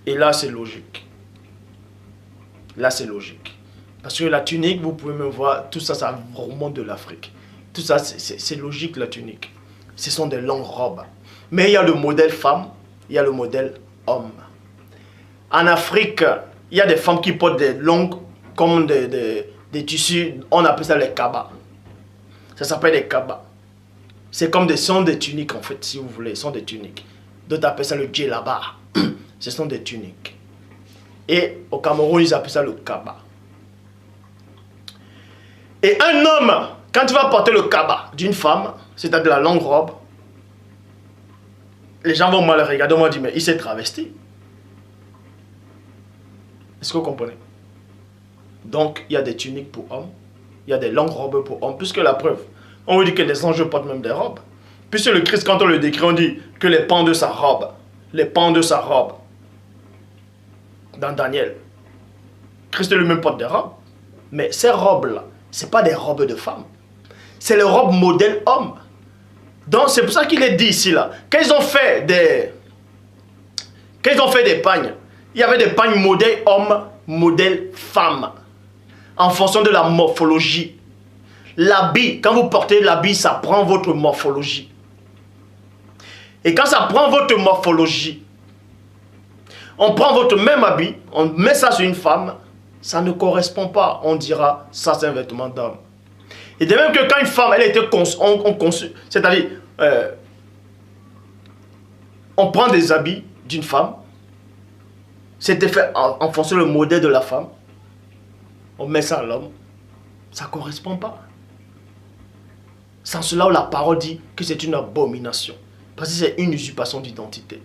Et là c'est logique. Là c'est logique. Parce que la tunique, vous pouvez me voir, tout ça, ça remonte de l'Afrique. Tout ça, c'est logique, la tunique. Ce sont des longues robes. Mais il y a le modèle femme, il y a le modèle homme. En Afrique, il y a des femmes qui portent des longues, comme des tissus, on appelle ça les kabas. Ça s'appelle des kabas. C'est comme sont des tuniques, en fait, si vous voulez, ce sont des tuniques. D'autres appellent ça le djellaba. Ce sont des tuniques. Et au Cameroun, ils appellent ça le kaba. Et un homme, quand il va porter le kaba d'une femme, c'est-à-dire la longue robe, les gens vont mal le regarder, vont dire, mais il s'est travesti. Est-ce que vous comprenez? Donc, il y a des tuniques pour hommes, il y a des longues robes pour hommes, puisque la preuve, on vous dit que les anges portent même des robes. Puisque le Christ, quand on le décrit, on dit que les pans de sa robe, dans Daniel, Christ lui-même porte des robes, mais ces robes-là, ce n'est pas des robes de femmes. C'est les robes modèle homme. Donc c'est pour ça qu'il est dit ici là. Quand ils ont fait des pagnes, il y avait des pagnes modèle homme, modèle femme. En fonction de la morphologie. L'habit, quand vous portez l'habit, ça prend votre morphologie. Et quand ça prend votre morphologie, on prend votre même habit, on met ça sur une femme, ça ne correspond pas. On dira, ça c'est un vêtement d'homme. Et de même que quand une femme, elle était conçue, c'est-à-dire, on prend des habits d'une femme, c'était fait en fonction du modèle de la femme, on met ça à l'homme, ça ne correspond pas. Sans cela, la parole dit que c'est une abomination. Parce que c'est une usurpation d'identité.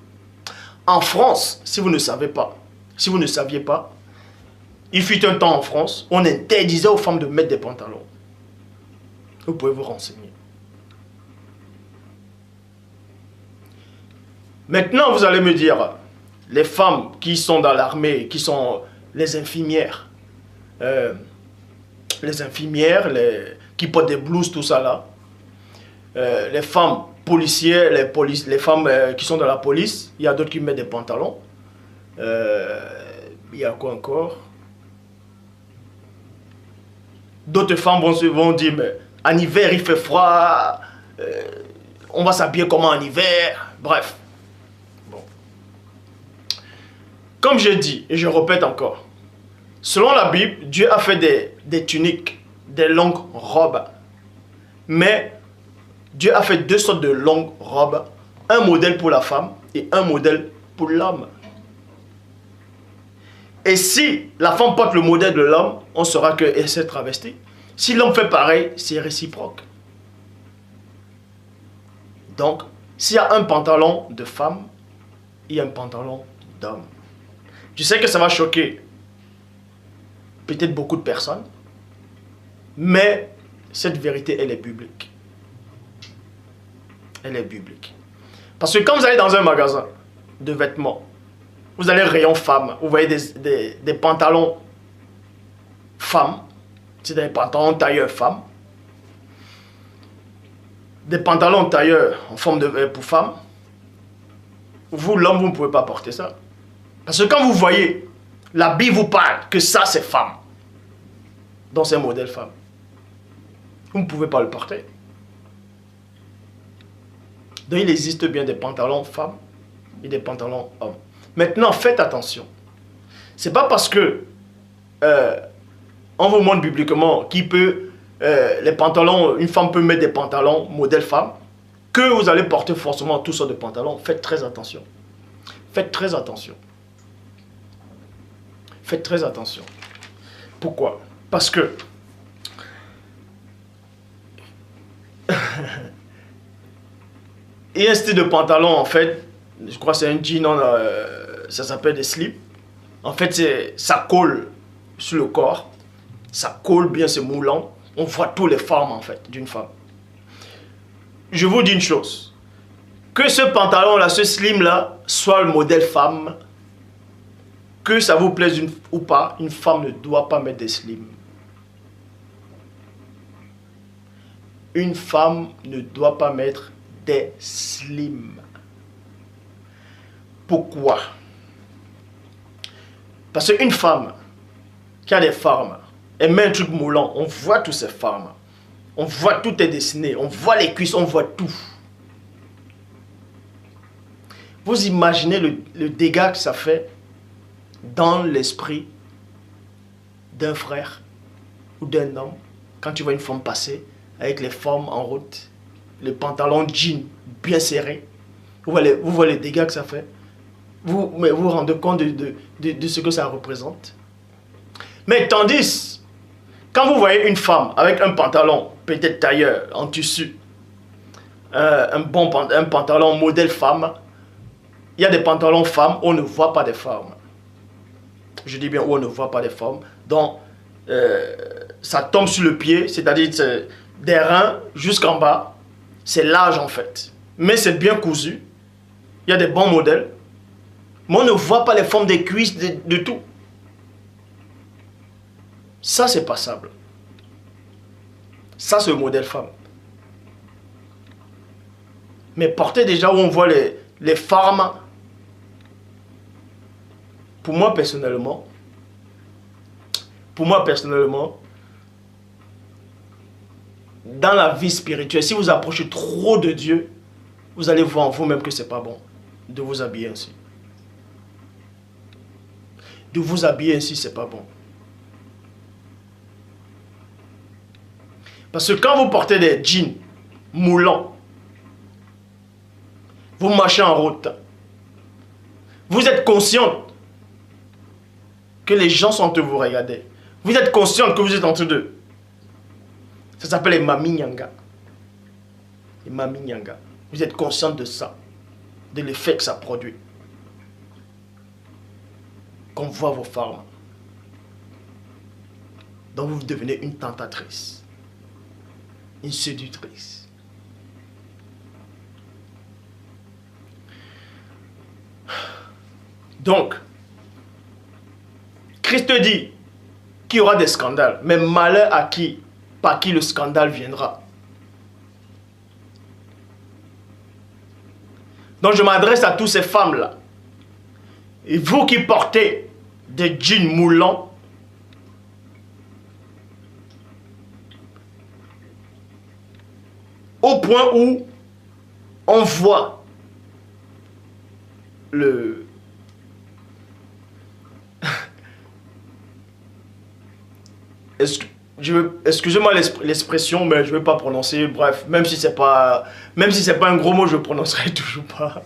En France, si vous ne savez pas, si vous ne saviez pas, il fut un temps en France, on interdisait aux femmes de mettre des pantalons. Vous pouvez vous renseigner. Maintenant, vous allez me dire, les femmes qui sont dans l'armée, qui sont les infirmières, les infirmières, qui portent des blouses, tout ça là. Les femmes policières, les femmes qui sont dans la police. Il y a d'autres qui mettent des pantalons. Il y a quoi encore? D'autres femmes vont dire, mais en hiver il fait froid, on va s'habiller comment en hiver, bref. Bon. Comme je dis, et je répète encore, selon la Bible, Dieu a fait des tuniques, des longues robes. Mais Dieu a fait deux sortes de longues robes, un modèle pour la femme et un modèle pour l'homme. Et si la femme porte le modèle de l'homme, on saura qu'elle s'est travestie. Si l'homme fait pareil, c'est réciproque. Donc, s'il y a un pantalon de femme, il y a un pantalon d'homme. Je sais que ça va choquer peut-être beaucoup de personnes, mais cette vérité, elle est biblique. Elle est biblique. Parce que quand vous allez dans un magasin de vêtements, vous allez rayon femmes, vous voyez des pantalons femmes, c'est des pantalons tailleurs femmes, des pantalons tailleurs en forme de pour femmes. Vous, l'homme, vous ne pouvez pas porter ça. Parce que quand vous voyez, la Bible vous parle que ça c'est femme, donc c'est un modèle femme. Vous ne pouvez pas le porter. Donc il existe bien des pantalons femmes et des pantalons hommes. Maintenant, faites attention. C'est pas parce que on vous montre bibliquement qui peut les pantalons, une femme peut mettre des pantalons modèle femme, que vous allez porter forcément toutes sortes de pantalons. Faites très attention. Faites très attention. Faites très attention. Pourquoi? Parce que il y a un style de pantalon, en fait, je crois que c'est un jean, ça s'appelle des slips. En fait, ça colle sur le corps, ça colle bien, c'est moulant. On voit toutes les formes, en fait, d'une femme. Je vous dis une chose, que ce pantalon-là, ce slim-là, soit le modèle femme, que ça vous plaise ou pas, une femme ne doit pas mettre des slims. Une femme ne doit pas mettre des slims. Pourquoi? Parce qu'une femme qui a des formes, elle met un truc moulant, on voit toutes ces formes. On voit tout est dessiné, on voit les cuisses, on voit tout. Vous imaginez le dégât que ça fait dans l'esprit d'un frère ou d'un homme quand tu vois une femme passer avec les formes en route, le pantalon jean bien serré. Vous voyez les dégâts que ça fait. Vous vous rendez compte de ce que ça représente. Mais tandis, quand vous voyez une femme avec un pantalon peut-être tailleur en tissu, un pantalon modèle femme, il y a des pantalons femmes où on ne voit pas des formes. Je dis bien où on ne voit pas des formes. Donc, ça tombe sur le pied, c'est-à-dire des reins jusqu'en bas. C'est large en fait. Mais c'est bien cousu. Il y a des bons modèles. Mais on ne voit pas les formes des cuisses, de tout. Ça, c'est passable. Ça, c'est le modèle femme. Mais porter déjà où on voit les formes, pour moi personnellement, dans la vie spirituelle, si vous approchez trop de Dieu, vous allez voir en vous-même que c'est pas bon de vous habiller ainsi. De vous habiller ainsi, c'est pas bon. Parce que quand vous portez des jeans moulants, vous marchez en route, vous êtes conscient que les gens sont en train de vous regarder. Vous êtes conscient que vous êtes entre deux. Ça s'appelle les mami nyanga. Les mami nyanga. Vous êtes conscient de ça, de l'effet que ça produit. Qu'on voit vos formes. Donc vous devenez une tentatrice. Une séductrice. Donc, Christ dit, qu'il y aura des scandales. Mais malheur à qui, par qui le scandale viendra. Donc je m'adresse à toutes ces femmes-là. Et vous qui portez des jeans moulants, au point où on voit le... Excusez-moi l'expression, mais je ne vais pas prononcer. Bref, même si c'est pas un gros mot, je ne prononcerai toujours pas.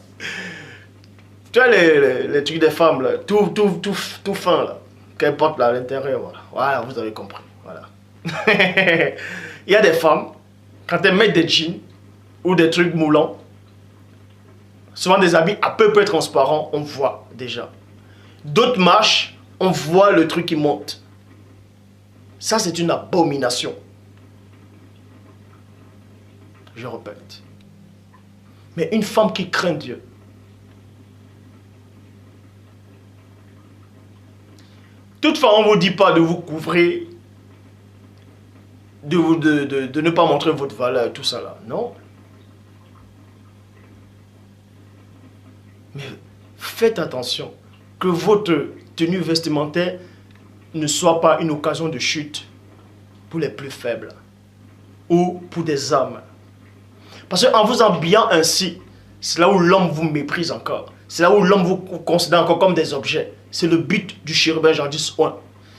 Tu vois les trucs des femmes, là, tout fin, là, qu'elles portent là, à l'intérieur, voilà. Voilà, vous avez compris. Voilà. Il y a des femmes, quand elles mettent des jeans ou des trucs moulants, souvent des habits à peu près transparents, on voit déjà. D'autres marchent, on voit le truc qui monte. Ça, c'est une abomination. Je répète. Mais une femme qui craint Dieu, toutefois, on ne vous dit pas de vous couvrir, de ne pas montrer votre valeur, tout ça là. Non. Mais faites attention que votre tenue vestimentaire ne soit pas une occasion de chute pour les plus faibles ou pour des hommes. Parce qu'en vous habillant ainsi, c'est là où l'homme vous méprise encore. C'est là où l'homme vous considère encore comme des objets. C'est le but du chérubin Jean 10:1.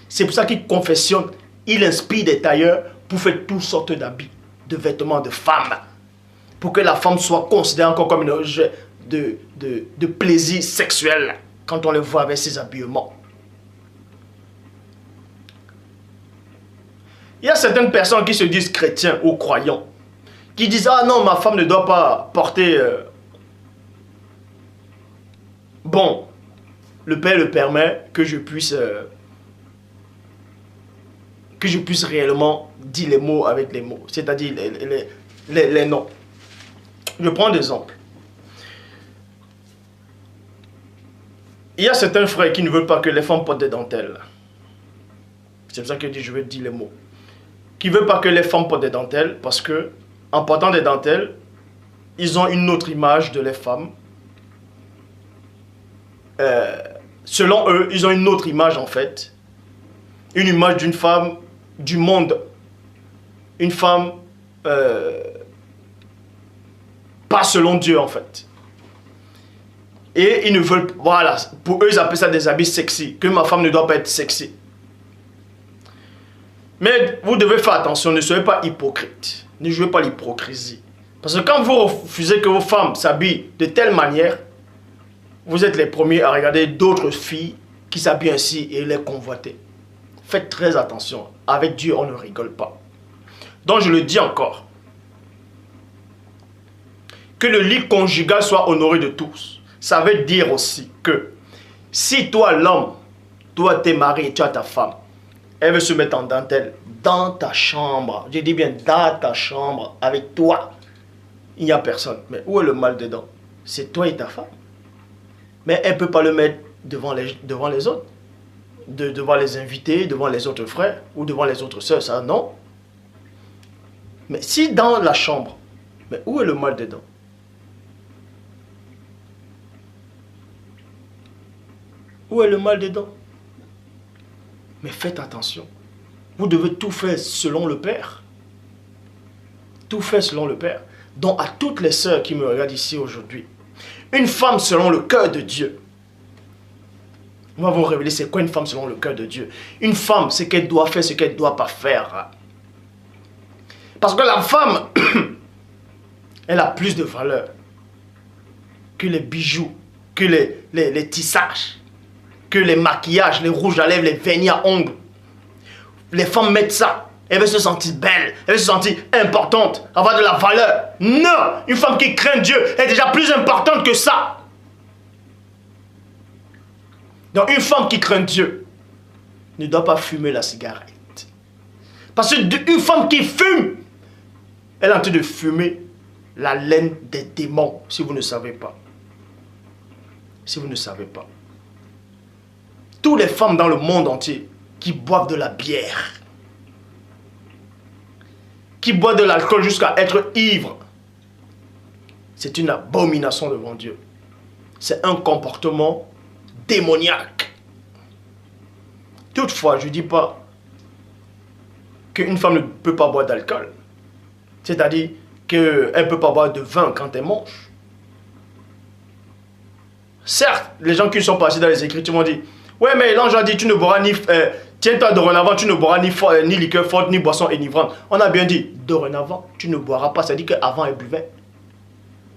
C'est pour ça qu'il confessionne, il inspire des tailleurs pour faire toutes sortes d'habits, de vêtements de femmes. Pour que la femme soit considérée encore comme un objet de plaisir sexuel quand on le voit avec ses habillements. Il y a certaines personnes qui se disent chrétiens ou croyants, qui disent « Ah non, ma femme ne doit pas porter... Bon, le Père le permet que je puisse réellement dire les mots avec les mots, c'est-à-dire les noms. » Je prends des exemples. Il y a certains frères qui ne veulent pas que les femmes portent des dentelles. C'est pour ça que je dis, je vais dire les mots. Qui ne veulent pas que les femmes portent des dentelles parce que, en portant des dentelles, ils ont une autre image de les femmes. Selon eux, ils ont une autre image en fait. Une image d'une femme du monde. Une femme pas selon Dieu en fait. Et ils ne veulent... Voilà, pour eux, ils appellent ça des habits sexy. Que ma femme ne doit pas être sexy. Mais vous devez faire attention, ne soyez pas hypocrite. Ne jouez pas l'hypocrisie. Parce que quand vous refusez que vos femmes s'habillent de telle manière, vous êtes les premiers à regarder d'autres filles qui s'habillent ainsi et les convoiter. Faites très attention. Avec Dieu, on ne rigole pas. Donc je le dis encore. Que le lit conjugal soit honoré de tous. Ça veut dire aussi que si toi, l'homme, toi, t'es marié, tu as ta femme, elle veut se mettre en dentelle dans ta chambre. Je dis bien dans ta chambre, avec toi. Il n'y a personne. Mais où est le mal dedans? C'est toi et ta femme. Mais elle ne peut pas le mettre devant les autres. Devant les invités, devant les autres frères ou devant les autres sœurs. Ça, non. Mais si dans la chambre, mais où est le mal dedans? Où est le mal dedans? Mais faites attention. Vous devez tout faire selon le Père. Tout faire selon le Père. Donc à toutes les sœurs qui me regardent ici aujourd'hui, une femme selon le cœur de Dieu. On va vous révéler c'est quoi une femme selon le cœur de Dieu. Une femme, c'est qu'elle doit faire, ce qu'elle ne doit pas faire. Parce que la femme, elle a plus de valeur que les bijoux, que les tissages, que les maquillages, les rouges à lèvres, les vernis à ongles. Les femmes mettent ça. Elle veut se sentir belle, elle veut se sentir importante, avoir de la valeur. Non! Une femme qui craint Dieu est déjà plus importante que ça. Donc une femme qui craint Dieu ne doit pas fumer la cigarette. Parce qu'une femme qui fume, elle est en train de fumer la laine des démons, si vous ne savez pas. Si vous ne savez pas. Toutes les femmes dans le monde entier qui boivent de la bière, qui boivent de l'alcool jusqu'à être ivres, c'est une abomination devant Dieu. C'est un comportement démoniaque. Toutefois, je ne dis pas qu'une femme ne peut pas boire d'alcool. C'est-à-dire qu'elle ne peut pas boire de vin quand elle mange. Certes, les gens qui sont passés dans les Écritures m'ont dit, ouais, mais l'ange a dit, tu ne boiras ni... tiens-toi dorénavant, tu ne boiras ni liqueur forte, ni boisson enivrante. On a bien dit, dorénavant, tu ne boiras pas. Ça dit qu'avant, elle buvait.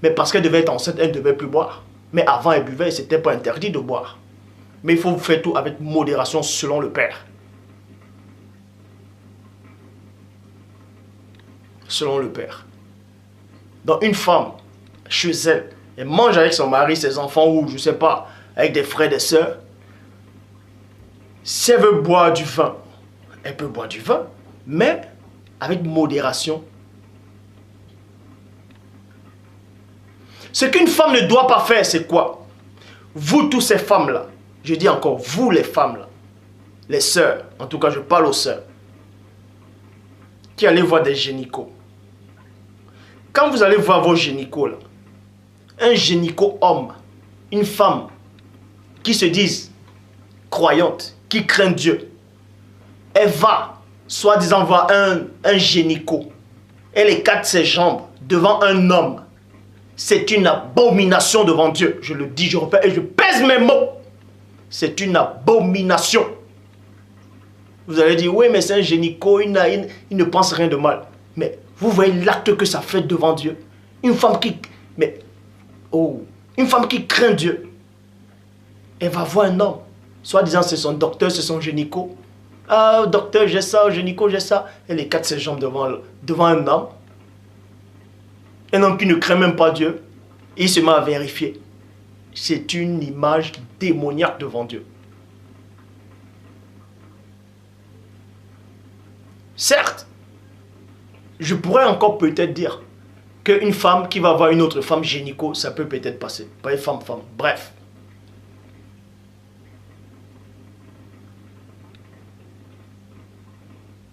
Mais parce qu'elle devait être enceinte, elle ne devait plus boire. Mais avant, elle buvait et ce n'était pas interdit de boire. Mais il faut faire tout avec modération selon le Père. Selon le Père. Donc une femme, chez elle, elle mange avec son mari, ses enfants, ou je ne sais pas, avec des frères, des sœurs. Si elle veut boire du vin, elle peut boire du vin, mais avec modération. Ce qu'une femme ne doit pas faire, c'est quoi? Vous, toutes ces femmes-là, je dis encore, vous les femmes-là, les sœurs, en tout cas je parle aux sœurs, qui allez voir des gynécos. Quand vous allez voir vos gynécos, là, un gynéco homme, une femme qui se disent croyante, qui craint Dieu, elle va, soi-disant, voir un gynéco. Elle écarte ses jambes devant un homme. C'est une abomination devant Dieu. Je le dis, je répète et je pèse mes mots. C'est une abomination. Vous allez dire, oui, mais c'est un gynéco, il ne pense rien de mal. Mais vous voyez l'acte que ça fait devant Dieu. Une femme qui... Mais, oh, une femme qui craint Dieu. Elle va voir un homme. Soit disant, c'est son docteur, c'est son gynéco. Ah, docteur, j'ai ça, gynéco, j'ai ça. Elle écarte ses jambes devant un homme. Un homme qui ne craint même pas Dieu. Et il se met à vérifier. C'est une image démoniaque devant Dieu. Certes, je pourrais encore peut-être dire qu'une femme qui va voir une autre femme gynéco, ça peut peut-être passer. Pas une femme. Bref.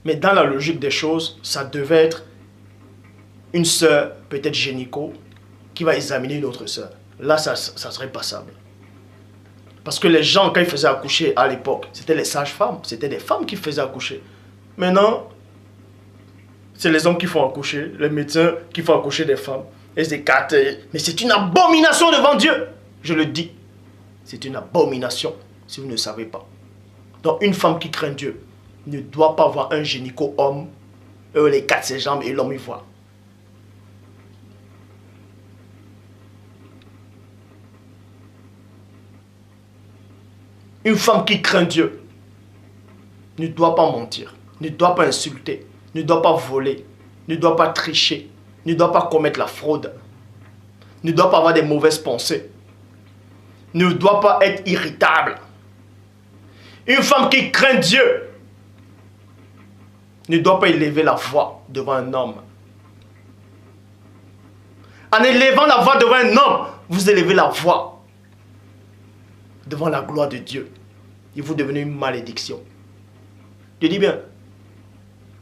Mais dans la logique des choses, ça devait être une sœur, peut-être gynéco, qui va examiner une autre sœur. Là, ça serait passable. Parce que les gens, quand ils faisaient accoucher à l'époque, c'était les sages-femmes. C'était des femmes qui faisaient accoucher. Maintenant, c'est les hommes qui font accoucher, les médecins qui font accoucher des femmes. Et c'est quatre. Mais c'est une abomination devant Dieu. Je le dis. C'est une abomination, si vous ne savez pas. Donc, une femme qui craint Dieu ne doit pas voir un gynéco homme, les quatre ses jambes et l'homme y voit. Une femme qui craint Dieu ne doit pas mentir, ne doit pas insulter, ne doit pas voler, ne doit pas tricher, ne doit pas commettre la fraude, ne doit pas avoir des mauvaises pensées, ne doit pas être irritable. Une femme qui craint Dieu ne doit pas élever la voix devant un homme. En élevant la voix devant un homme, vous élevez la voix devant la gloire de Dieu. Et vous devenez une malédiction. Je dis bien,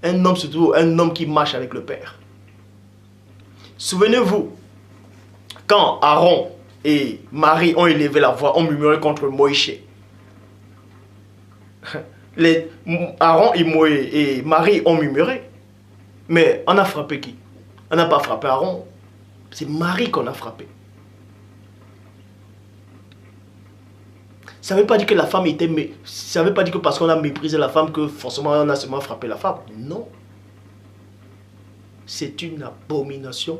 un homme, surtout un homme qui marche avec le Père. Souvenez-vous, quand Aaron et Marie ont élevé la voix, ont murmuré contre Moïse. Aaron et Marie ont murmuré. Mais on a frappé qui? On n'a pas frappé Aaron. C'est Marie qu'on a frappé. Ça ne veut pas dire que la femme était... Ça ne veut pas dire que parce qu'on a méprisé la femme que forcément on a seulement frappé la femme. Non. C'est une abomination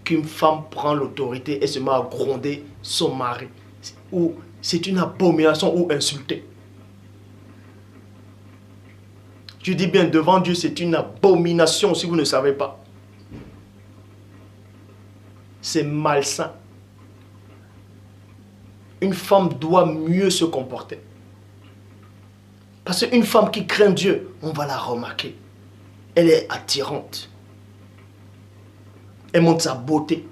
qu'une femme prend l'autorité et se met à gronder son mari. Ou c'est une abomination ou insulter. Je dis bien, devant Dieu, c'est une abomination si vous ne savez pas. C'est malsain. Une femme doit mieux se comporter. Parce qu'une femme qui craint Dieu, on va la remarquer. Elle est attirante. Elle montre sa beauté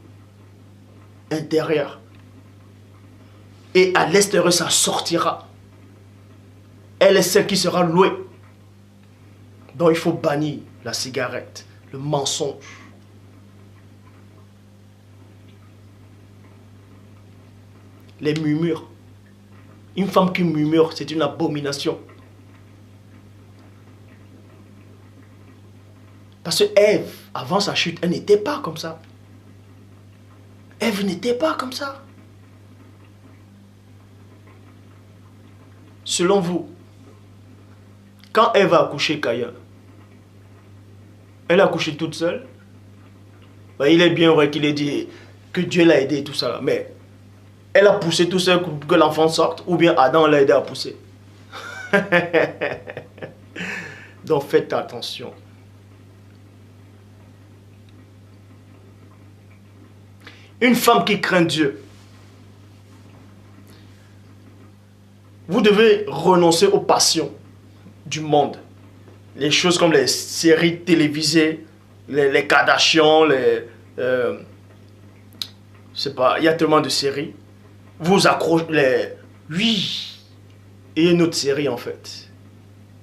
intérieure. Et à l'extérieur, ça sortira. Elle est celle qui sera louée. Donc il faut bannir la cigarette, le mensonge. Les murmures. Une femme qui murmure, c'est une abomination. Parce que Ève, avant sa chute, elle n'était pas comme ça. Ève n'était pas comme ça. Selon vous, quand Ève a accouché Caïn, elle a accouché toute seule. Ben, il est bien vrai qu'il ait dit que Dieu l'a aidé et tout ça là. Mais elle a poussé tout seul pour que l'enfant sorte, ou bien Adam l'a aidé à pousser. Donc faites attention. Une femme qui craint Dieu, vous devez renoncer aux passions du monde. Les choses comme les séries télévisées, les Kardashians, je sais pas, il y a tellement de séries. Vous accrochez oui, et une autre série en fait.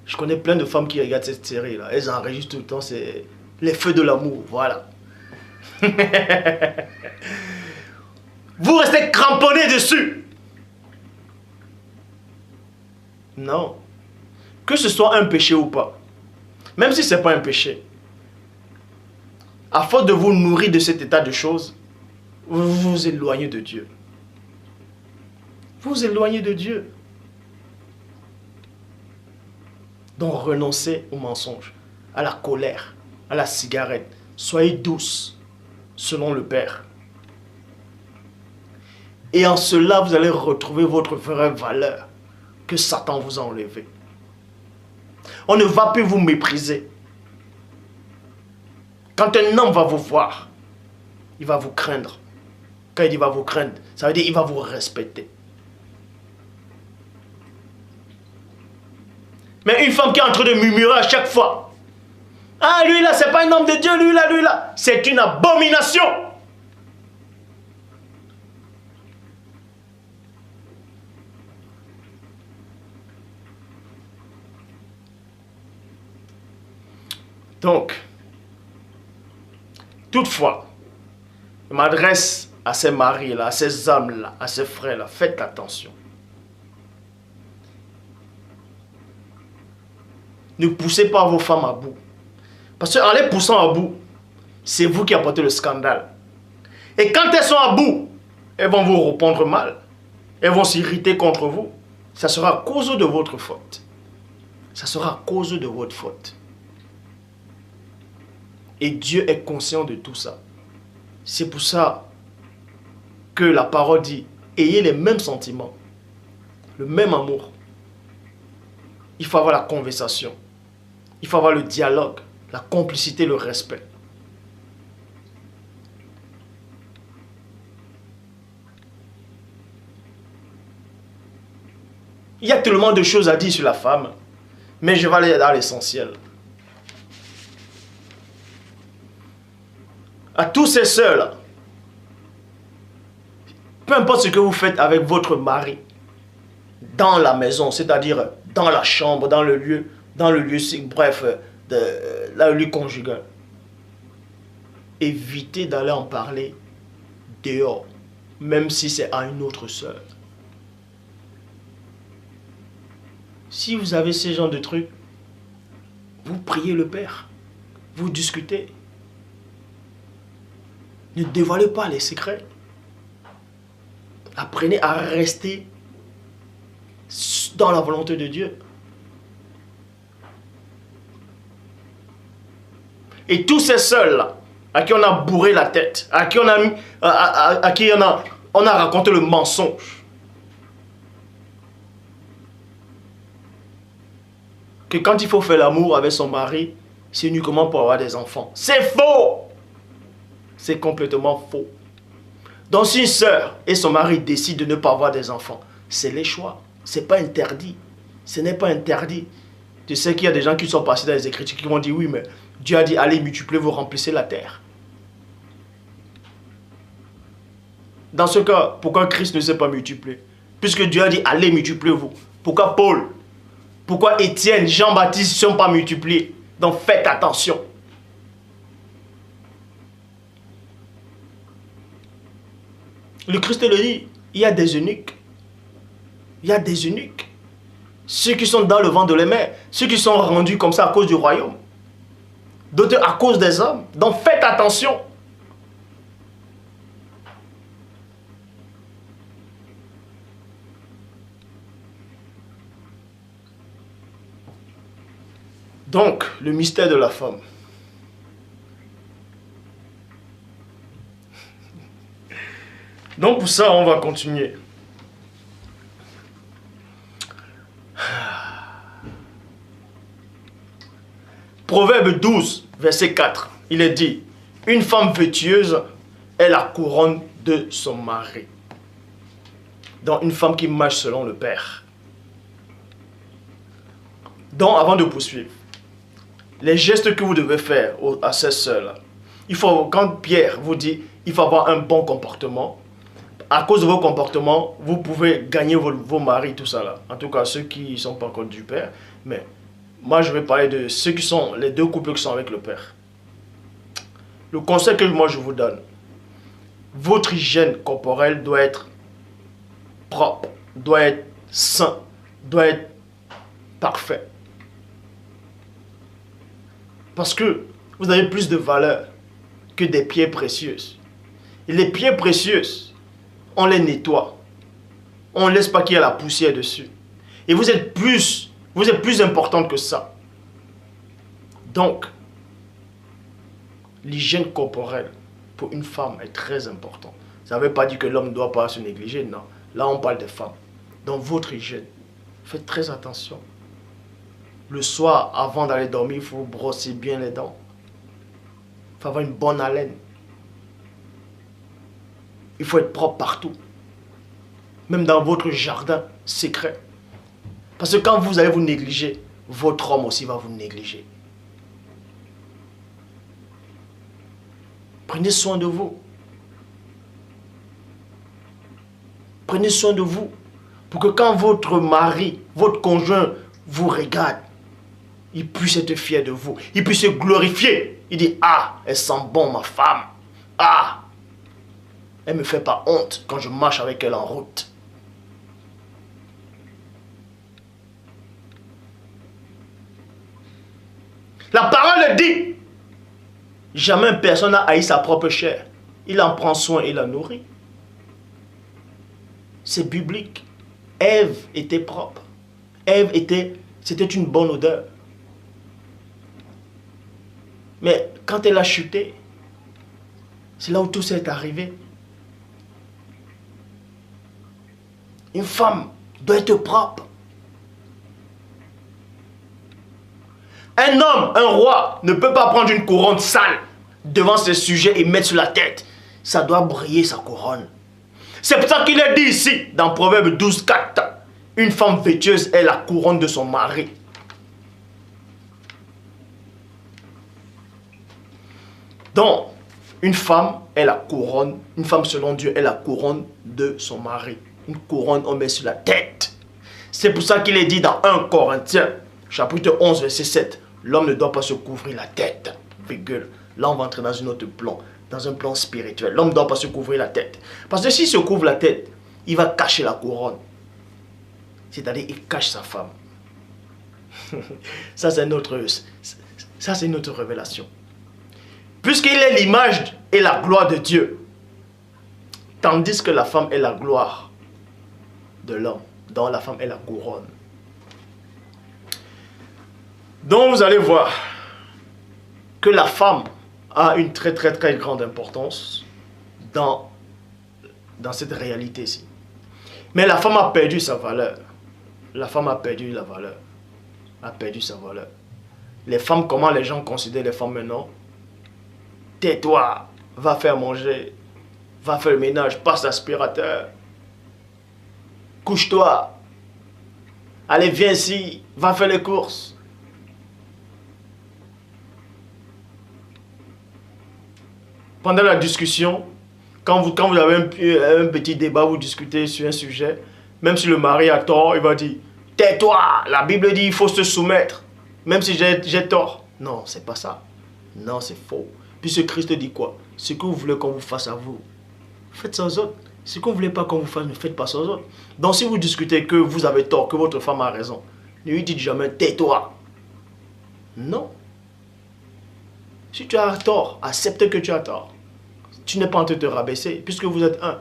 Je connais plein de femmes qui regardent cette série là. Elles enregistrent tout le temps, c'est les feux de l'amour, voilà. Vous restez cramponné dessus. Non. Que ce soit un péché ou pas. Même si ce n'est pas un péché. À force de vous nourrir de cet état de choses, vous vous éloignez de Dieu. Vous vous éloignez de Dieu. Donc renoncez au mensonge, à la colère, à la cigarette. Soyez douce, selon le Père. Et en cela, vous allez retrouver votre vraie valeur que Satan vous a enlevée. On ne va plus vous mépriser. Quand un homme va vous voir, il va vous craindre. Quand il dit va vous craindre, ça veut dire qu'il va vous respecter. Mais une femme qui est en train de murmurer à chaque fois. Ah, lui là, c'est pas un homme de Dieu, lui là. C'est une abomination. Donc, toutefois, je m'adresse à ces maris-là, à ces hommes-là, à ces frères-là. Faites attention. Ne poussez pas vos femmes à bout. Parce qu'en les poussant à bout, c'est vous qui apportez le scandale. Et quand elles sont à bout, elles vont vous répondre mal. Elles vont s'irriter contre vous. Ça sera à cause de votre faute. Ça sera à cause de votre faute. Et Dieu est conscient de tout ça. C'est pour ça que la parole dit, ayez les mêmes sentiments, le même amour. Il faut avoir la conversation. Il faut avoir le dialogue, la complicité, le respect. Il y a tellement de choses à dire sur la femme, mais je vais aller dans l'essentiel. À tous ces sœurs-là, peu importe ce que vous faites avec votre mari, dans la maison, c'est-à-dire dans la chambre, dans le lieu, bref, le lieu conjugal, évitez d'aller en parler dehors, même si c'est à une autre sœur. Si vous avez ce genre de trucs, vous priez le Père, vous discutez. Ne dévoilez pas les secrets. Apprenez à rester dans la volonté de Dieu. Et tous ces seuls-là, à qui on a bourré la tête, à qui on a raconté le mensonge, que quand il faut faire l'amour avec son mari, c'est uniquement pour avoir des enfants. C'est faux! C'est complètement faux. Donc si une sœur et son mari décident de ne pas avoir des enfants, c'est les choix. Ce n'est pas interdit. Ce n'est pas interdit. Tu sais qu'il y a des gens qui sont passés dans les Écritures qui vont dire oui, mais Dieu a dit allez multiplier, vous remplissez la terre. Dans ce cas, pourquoi Christ ne s'est pas multiplié? Puisque Dieu a dit allez multiplier vous. Pourquoi Paul Pourquoi Étienne, Jean-Baptiste ne sont pas multipliés? Donc faites attention. Le Christ le dit, il y a des eunuques. Il y a des eunuques. Ceux qui sont dans le vent de la mer, ceux qui sont rendus comme ça à cause du royaume. D'autres à cause des hommes. Donc faites attention. Donc, le mystère de la femme. Donc pour ça, on va continuer. Proverbe 12, verset 4. Il est dit, une femme vertueuse est la couronne de son mari. Donc une femme qui marche selon le Père. Donc avant de poursuivre, les gestes que vous devez faire à ces sœurs-là, il faut, quand Pierre vous dit, il faut avoir un bon comportement. À cause de vos comportements, vous pouvez gagner vos maris, tout ça là. En tout cas, ceux qui ne sont pas contre du Père. Mais moi, je vais parler de ceux qui sont, les deux couples qui sont avec le Père. Le conseil que moi je vous donne, votre hygiène corporelle doit être propre, doit être sain, doit être parfait. Parce que vous avez plus de valeur que des pierres précieuses. Et les pierres précieuses, on les nettoie. On ne laisse pas qu'il y ait la poussière dessus. Et vous êtes plus importante que ça. Donc, l'hygiène corporelle pour une femme est très importante. Ça ne veut pas dire que l'homme ne doit pas se négliger, non. Là, on parle des femmes. Donc, votre hygiène, faites très attention. Le soir, avant d'aller dormir, il faut brosser bien les dents. Il faut avoir une bonne haleine. Il faut être propre partout. Même dans votre jardin secret. Parce que quand vous allez vous négliger, votre homme aussi va vous négliger. Prenez soin de vous. Prenez soin de vous. Pour que quand votre mari, votre conjoint vous regarde, il puisse être fier de vous. Il puisse se glorifier. Il dit, ah, elle sent bon ma femme. Ah, elle ne me fait pas honte quand je marche avec elle en route. La parole dit, jamais personne n'a haï sa propre chair. Il en prend soin et la nourrit. C'est biblique. Ève était propre. Ève c'était une bonne odeur. Mais quand elle a chuté, c'est là où tout s'est arrivé. Une femme doit être propre. Un homme, un roi, ne peut pas prendre une couronne sale devant ses sujets et mettre sur la tête. Ça doit briller sa couronne. C'est pour ça qu'il est dit ici, dans Proverbe 12, 4, une femme vertueuse est la couronne de son mari. Donc, une femme est la couronne, une femme selon Dieu est la couronne de son mari. Une couronne, on met sur la tête. C'est pour ça qu'il est dit dans 1 Corinthiens, chapitre 11, verset 7, l'homme ne doit pas se couvrir la tête. Virgule. Là, on va entrer dans un autre plan, dans un plan spirituel. L'homme ne doit pas se couvrir la tête. Parce que s'il se couvre la tête, il va cacher la couronne. C'est-à-dire, il cache sa femme. Ça, c'est notre révélation. Puisqu'il est l'image et la gloire de Dieu, tandis que la femme est la gloire de l'homme, dont la femme est la couronne. Donc vous allez voir que la femme a une très grande importance dans cette réalité-ci. Mais la femme a perdu sa valeur. La femme a perdu la valeur. A perdu sa valeur. Les femmes, comment les gens considèrent les femmes maintenant? Tais-toi, va faire manger, va faire le ménage, passe l'aspirateur. Couche-toi. Allez, viens ici, va faire les courses. Pendant la discussion, quand vous avez un petit débat, vous discutez sur un sujet, même si le mari a tort, il va dire, tais-toi, la Bible dit il faut se soumettre, même si j'ai tort. Non, c'est pas ça. Non, c'est faux. Puisque Christ dit quoi? Ce que vous voulez qu'on vous fasse à vous, faites ça aux autres. Ce que vous ne voulez pas qu'on vous fasse, ne faites pas ça aux autres. Donc si vous discutez que vous avez tort, que votre femme a raison, ne lui dites jamais tais-toi. Non. Si tu as tort, accepte que tu as tort. Tu n'es pas en train de te rabaisser, puisque vous êtes un.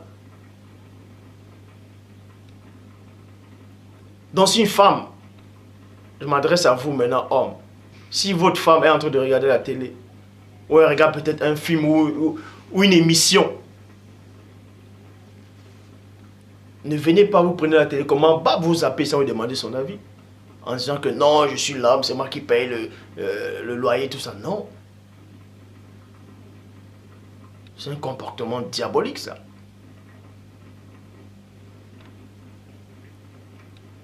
Donc si une femme, je m'adresse à vous maintenant, homme, si votre femme est en train de regarder la télé, ou elle regarde peut-être un film ou une émission, ne venez pas vous prendre la télé, comment vous zapper sans vous demander son avis. En disant que non, je suis l'homme, c'est moi qui paye le loyer, tout ça. Non. C'est un comportement diabolique, ça.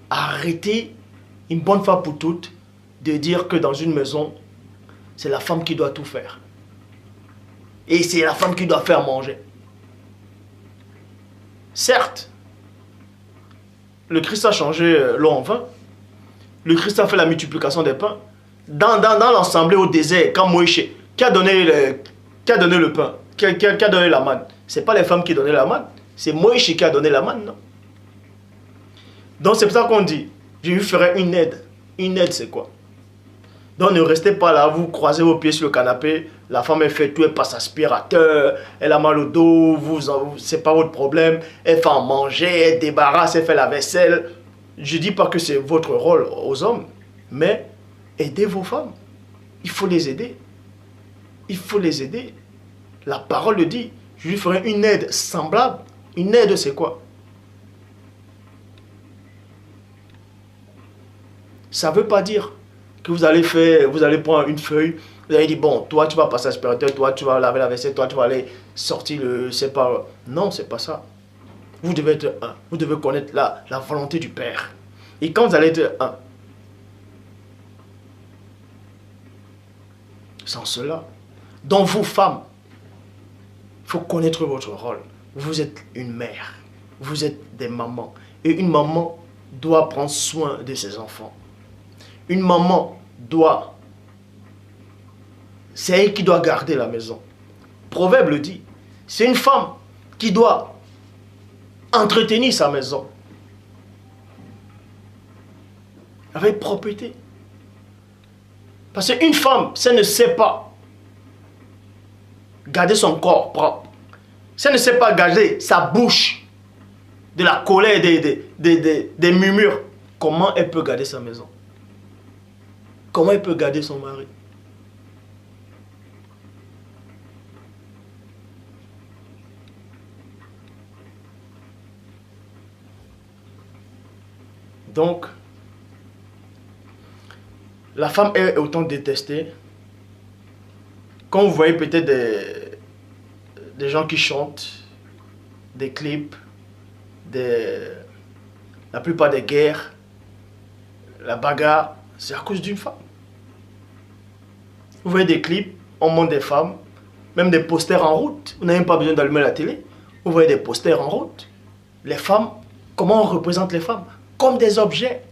Arrêtez, une bonne fois pour toutes, de dire que dans une maison, c'est la femme qui doit tout faire. Et c'est la femme qui doit faire manger. Certes, le Christ a changé l'eau en vin. Le Christ a fait la multiplication des pains. Dans l'assemblée au désert, quand Moïse, qui a donné le pain, qui a donné la manne, ce n'est pas les femmes qui donnaient la manne, c'est Moïse qui a donné la manne, non? Donc c'est pour ça qu'on dit, je lui ferai une aide. Une aide, c'est quoi? Donc ne restez pas là, vous croisez vos pieds sur le canapé, la femme elle fait tout, elle passe aspirateur, elle a mal au dos, c'est pas votre problème, elle fait en manger, elle débarrasse, elle fait la vaisselle. Je dis pas que c'est votre rôle aux hommes, mais aidez vos femmes. Il faut les aider. Il faut les aider. La parole le dit, je lui ferai une aide semblable. Une aide, c'est quoi? Ça ne veut pas dire que vous allez prendre une feuille, vous allez dire, bon, toi tu vas passer l'aspirateur, toi tu vas laver la vaisselle, toi tu vas aller sortir le... C'est pas... Non, c'est pas ça. Vous devez être un. Vous devez connaître la volonté du Père. Et quand vous allez être un, sans cela, donc vous femmes, il faut connaître votre rôle. Vous êtes une mère, vous êtes des mamans. Et une maman doit prendre soin de ses enfants. Une maman doit, c'est elle qui doit garder la maison. Proverbe le dit, c'est une femme qui doit entretenir sa maison avec propreté. Parce qu'une femme, si elle ne sait pas garder son corps propre, si elle ne sait pas garder sa bouche de la colère, des murmures, comment elle peut garder sa maison? Comment elle peut garder son mari? Donc, la femme est autant détestée. Quand vous voyez peut-être des gens qui chantent, des clips, la plupart des guerres, la bagarre, c'est à cause d'une femme. Vous voyez des clips, on montre des femmes, même des posters en route. Vous n'avez même pas besoin d'allumer la télé. Vous voyez des posters en route. Les femmes, comment on représente les femmes? Comme des objets.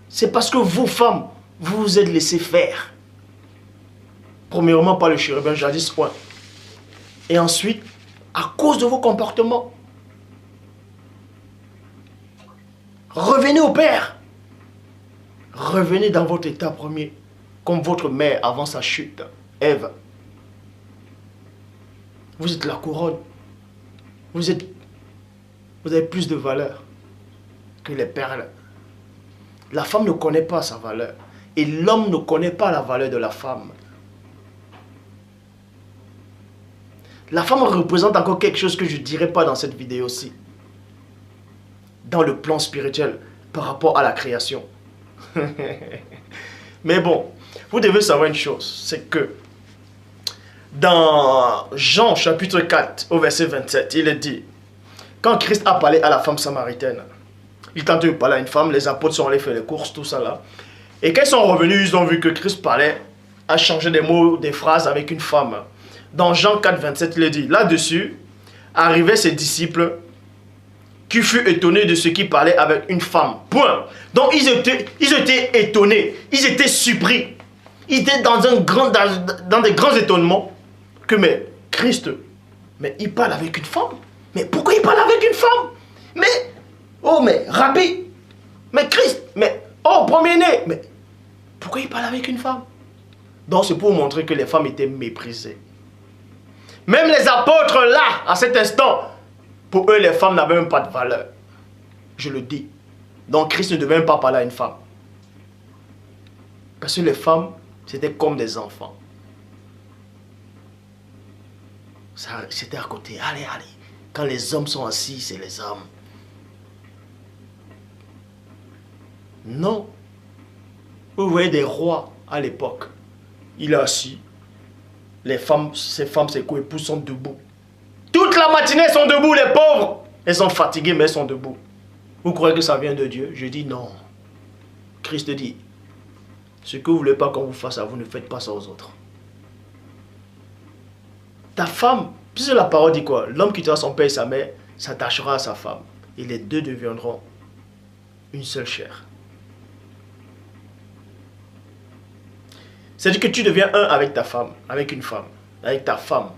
C'est parce que vous, femmes, vous vous êtes laissé faire. Premièrement, par le chérubin jadis, point. Et ensuite, à cause de vos comportements. Revenez au Père. Revenez dans votre état premier, comme votre mère avant sa chute, Ève. Vous êtes la couronne. Vous avez plus de valeur que les perles. La femme ne connaît pas sa valeur. Et l'homme ne connaît pas la valeur de la femme. La femme représente encore quelque chose que je ne dirai pas dans cette vidéo-ci. Dans le plan spirituel, par rapport à la création. Mais bon, vous devez savoir une chose, c'est que dans Jean chapitre 4 au verset 27, il est dit, quand Christ a parlé à la femme samaritaine, il tente de parler à une femme, les apôtres sont allés faire les courses, tout ça là. Et quand ils sont revenus, ils ont vu que Christ parlait, a changé des mots, des phrases avec une femme. Dans Jean 4, 27, il est dit, là-dessus, arrivaient ses disciples qui fut étonné de ce qui parlait avec une femme. Point. Donc ils étaient étonnés, ils étaient surpris. Ils étaient dans des grands étonnements que, mais Christ, mais il parle avec une femme. Mais pourquoi il parle avec une femme? Mais, oh mais Rabbi, mais Christ, mais, oh premier-né, mais pourquoi il parle avec une femme? Donc c'est pour montrer que les femmes étaient méprisées. Même les apôtres là, à cet instant, pour eux, les femmes n'avaient même pas de valeur. Je le dis. Donc Christ ne devait même pas parler à une femme. Parce que les femmes, c'était comme des enfants. C'était à côté. Allez, allez. Quand les hommes sont assis, c'est les hommes. Non. Vous voyez des rois à l'époque. Il est assis. Les femmes, ces femmes, ses co-épouses sont debout. Toute la matinée, elles sont debout, les pauvres. Elles sont fatiguées, mais elles sont debout. Vous croyez que ça vient de Dieu? Je dis non. Christ dit, ce que vous ne voulez pas qu'on vous fasse à vous, ne faites pas ça aux autres. Ta femme, puisque la parole dit quoi? L'homme qui quittera son père et sa mère s'attachera à sa femme. Et les deux deviendront une seule chair. C'est-à-dire que tu deviens un avec ta femme, avec une femme, avec ta femme.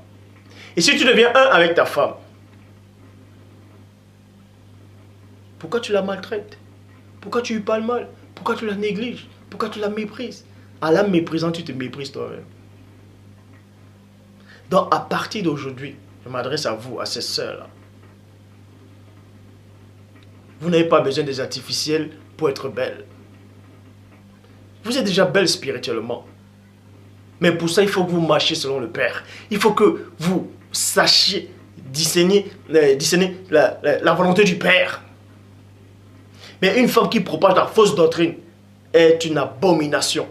Et si tu deviens un avec ta femme, pourquoi tu la maltraites? Pourquoi tu lui parles mal? Pourquoi tu la négliges? Pourquoi tu la méprises? En la méprisant, tu te méprises toi-même. Donc à partir d'aujourd'hui, je m'adresse à vous, à ces sœurs-là. Vous n'avez pas besoin des artificiels pour être belle. Vous êtes déjà belle spirituellement. Mais pour ça, il faut que vous marchiez selon le Père. Il faut que vous sachiez discerner la volonté du Père. Mais une femme qui propage la fausse doctrine est une abomination.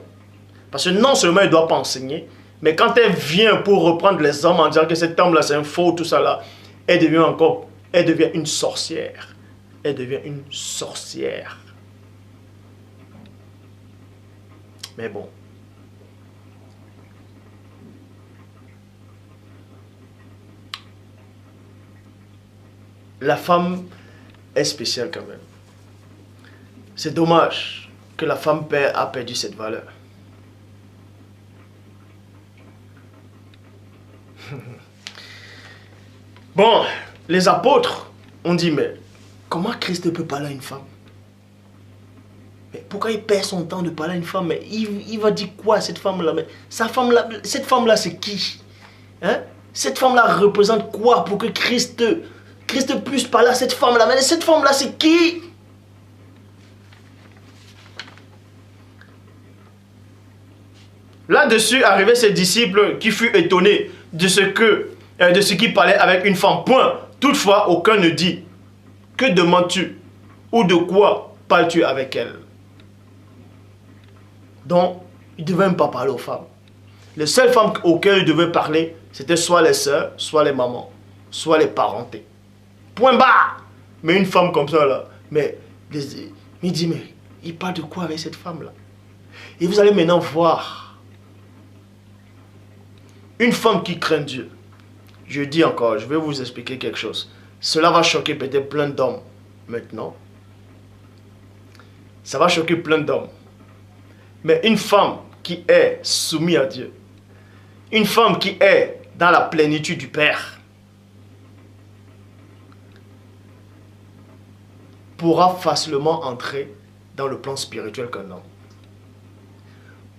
Parce que non seulement elle ne doit pas enseigner, mais quand elle vient pour reprendre les hommes en disant que cet homme-là c'est un faux, tout ça là, elle devient une sorcière. Elle devient une sorcière. Mais bon. La femme est spéciale quand même. C'est dommage que la femme a perdu cette valeur. Bon, les apôtres ont dit, mais comment Christ peut parler à une femme? Mais pourquoi il perd son temps de parler à une femme? Mais il va dire quoi à cette femme-là? Mais cette femme-là, c'est qui? Hein? Cette femme-là représente quoi pour que Christ puisse parler à cette femme-là? Mais cette femme-là, c'est qui? Là-dessus arrivaient ses disciples qui furent étonnés de ce qu'il parlait avec une femme. Point. Toutefois, aucun ne dit, que demandes-tu? Ou de quoi parles-tu avec elle? Donc, il ne devait même pas parler aux femmes. Les seules femmes auxquelles il devait parler, c'était soit les sœurs, soit les mamans, soit les parentés. Point barre. Mais une femme comme ça, là, mais il dit, mais il parle de quoi avec cette femme-là? Et vous allez maintenant voir une femme qui craint Dieu. Je dis encore, je vais vous expliquer quelque chose. Cela va choquer peut-être plein d'hommes maintenant. Ça va choquer plein d'hommes. Mais une femme qui est soumise à Dieu, une femme qui est dans la plénitude du Père, pourra facilement entrer dans le plan spirituel qu'un homme.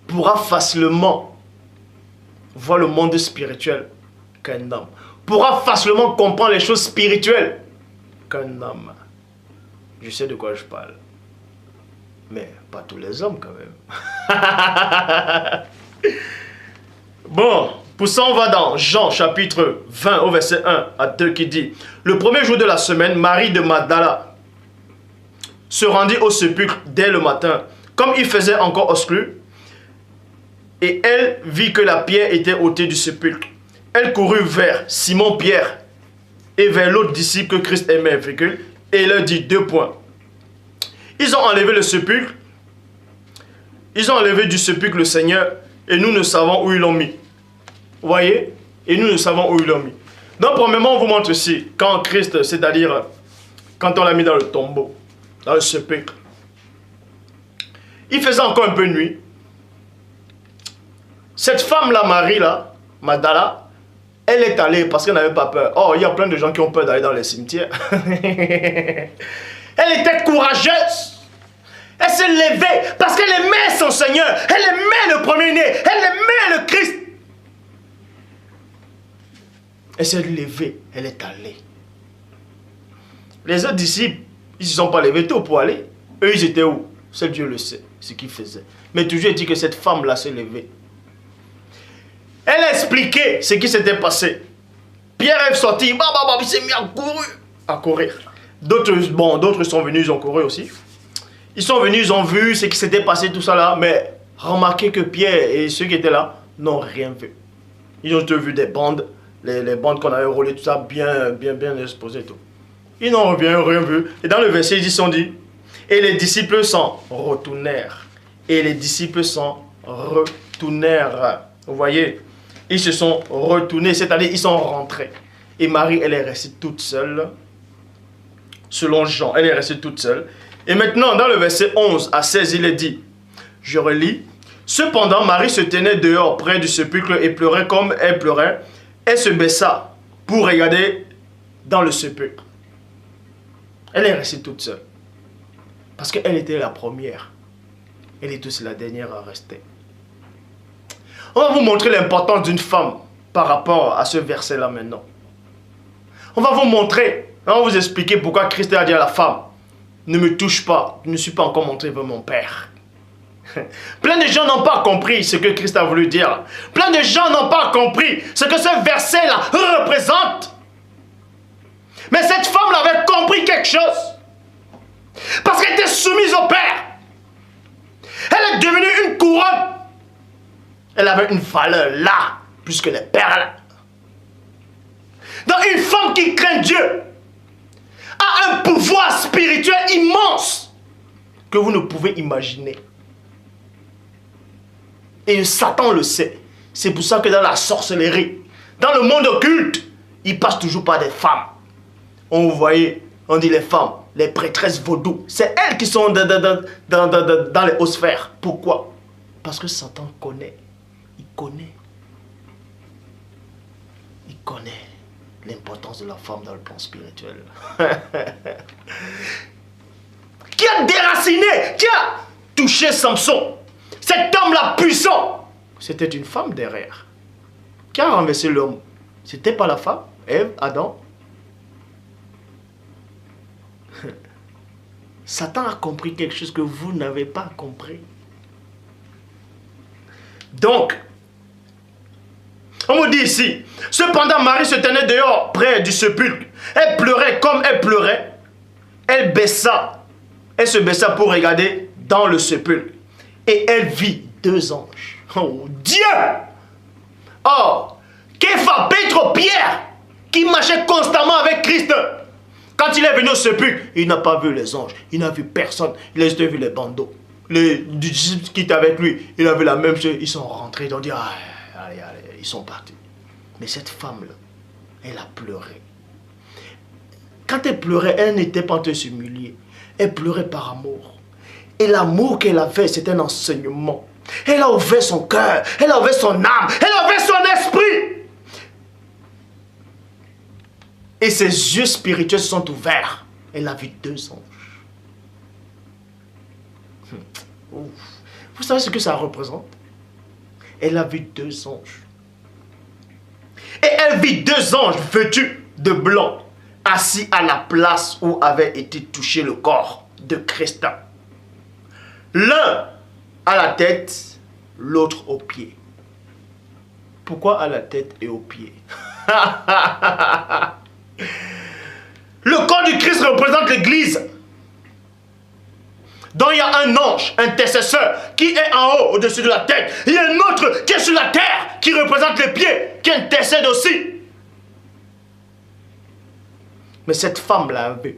Pourra facilement voir le monde spirituel qu'un homme. Pourra facilement comprendre les choses spirituelles qu'un homme. Je sais de quoi je parle. Mais pas tous les hommes quand même. Bon, pour ça on va dans Jean chapitre 20 au verset 1 à 2 qui dit: le premier jour de la semaine, Marie de Magdala se rendit au sépulcre dès le matin, comme il faisait encore obscur, et elle vit que la pierre était ôtée du sépulcre. Elle courut vers Simon-Pierre et vers l'autre disciple que Christ aimait, et leur dit 2 points. Ils ont enlevé le sépulcre, ils ont enlevé du sépulcre le Seigneur, et nous ne savons où ils l'ont mis. Vous voyez? Et nous ne savons où ils l'ont mis. Donc, premièrement, on vous montre ici, quand Christ, c'est-à-dire, quand on l'a mis dans le tombeau, dans le sépulcre, il faisait encore un peu nuit. Cette femme-là, Marie, là, Magdala, elle est allée parce qu'elle n'avait pas peur. Oh, il y a plein de gens qui ont peur d'aller dans les cimetières. Elle était courageuse. Elle s'est levée parce qu'elle aimait son Seigneur. Elle aimait le premier-né. Elle aimait le Christ. Elle s'est levée. Elle est allée. Les autres disciples, ils ne se sont pas levés tôt pour aller. Eux, ils étaient où? Seul Dieu le sait, ce qu'ils faisaient. Mais toujours il dit que cette femme-là s'est levée. Elle a expliqué ce qui s'était passé. Pierre est sorti. Il s'est mis à courir. D'autres sont venus, ils ont couru aussi. Ils sont venus, ils ont vu ce qui s'était passé, tout ça là. Mais remarquez que Pierre et ceux qui étaient là n'ont rien vu. Ils ont vu des bandes, les bandes qu'on avait roulées, tout ça, bien exposées et tout. Ils n'ont rien vu. Et dans le verset, ils sont dit, et les disciples s'en retournèrent. Et les disciples s'en retournèrent. Vous voyez, ils se sont retournés, c'est-à-dire ils sont rentrés. Et Marie, elle est restée toute seule. Selon Jean, elle est restée toute seule. Et maintenant, dans le verset 11 à 16, il est dit, je relis, cependant, Marie se tenait dehors près du sépulcre et pleurait comme elle pleurait. Elle se baissa pour regarder dans le sépulcre. Elle est restée toute seule. Parce qu'elle était la première. Elle est aussi la dernière à rester. On va vous montrer l'importance d'une femme par rapport à ce verset-là maintenant. On va vous montrer, on va vous expliquer pourquoi Christ a dit à la femme, ne me touche pas, je ne suis pas encore montré vers mon Père. Plein de gens n'ont pas compris ce que Christ a voulu dire. Plein de gens n'ont pas compris ce que ce verset-là représente. Mais cette femme avait compris quelque chose. Parce qu'elle était soumise au Père. Elle est devenue une couronne. Elle avait une valeur là, plus que les perles. Donc une femme qui craint Dieu a un pouvoir spirituel immense que vous ne pouvez imaginer. Et Satan le sait. C'est pour ça que dans la sorcellerie, dans le monde occulte, il passe toujours par des femmes. On vous voyez, on dit les femmes, les prêtresses vaudou. C'est elles qui sont dans les hautes sphères. Pourquoi? Parce que Satan connaît. Il connaît l'importance de la femme dans le plan spirituel. Qui a déraciné, qui a touché Samson? Cet homme-là puissant, c'était une femme derrière. Qui a renversé l'homme? C'était pas la femme, Ève, Adam. Satan a compris quelque chose que vous n'avez pas compris. Donc, on me dit ici, cependant Marie se tenait dehors près du sépulcre. Elle pleurait comme elle pleurait. Elle se baissa pour regarder dans le sépulcre. Et elle vit deux anges. Oh Dieu! Oh, Képha, Pétro, Pierre, qui marchait constamment avec Christ. Quand il est venu au sépulcre, il n'a pas vu les anges. Il n'a vu personne. Il a juste vu les bandeaux. Les disciples qui étaient avec lui, il a vu la même chose. Ils sont rentrés, ils ont dit, allez, ils sont partis. Mais cette femme-là, elle a pleuré. Quand elle pleurait, elle n'était pas en train de s'humilier. Elle pleurait par amour. Et l'amour qu'elle avait, c'était un enseignement. Elle a ouvert son cœur, elle a ouvert son âme, elle a ouvert son esprit. Et ses yeux spirituels se sont ouverts. Elle a vu deux anges. Vous savez ce que ça représente? Elle a vu deux anges. Et elle vit deux anges vêtus de blanc, assis à la place où avait été touché le corps de Christ. L'un à la tête, l'autre aux pieds. Pourquoi à la tête et aux pieds? Le corps du Christ représente l'Église. Donc il y a un ange intercesseur qui est en haut, au-dessus de la tête. Il y a un autre qui est sur la terre, qui représente les pieds, qui intercède aussi. Mais cette femme-là a vu.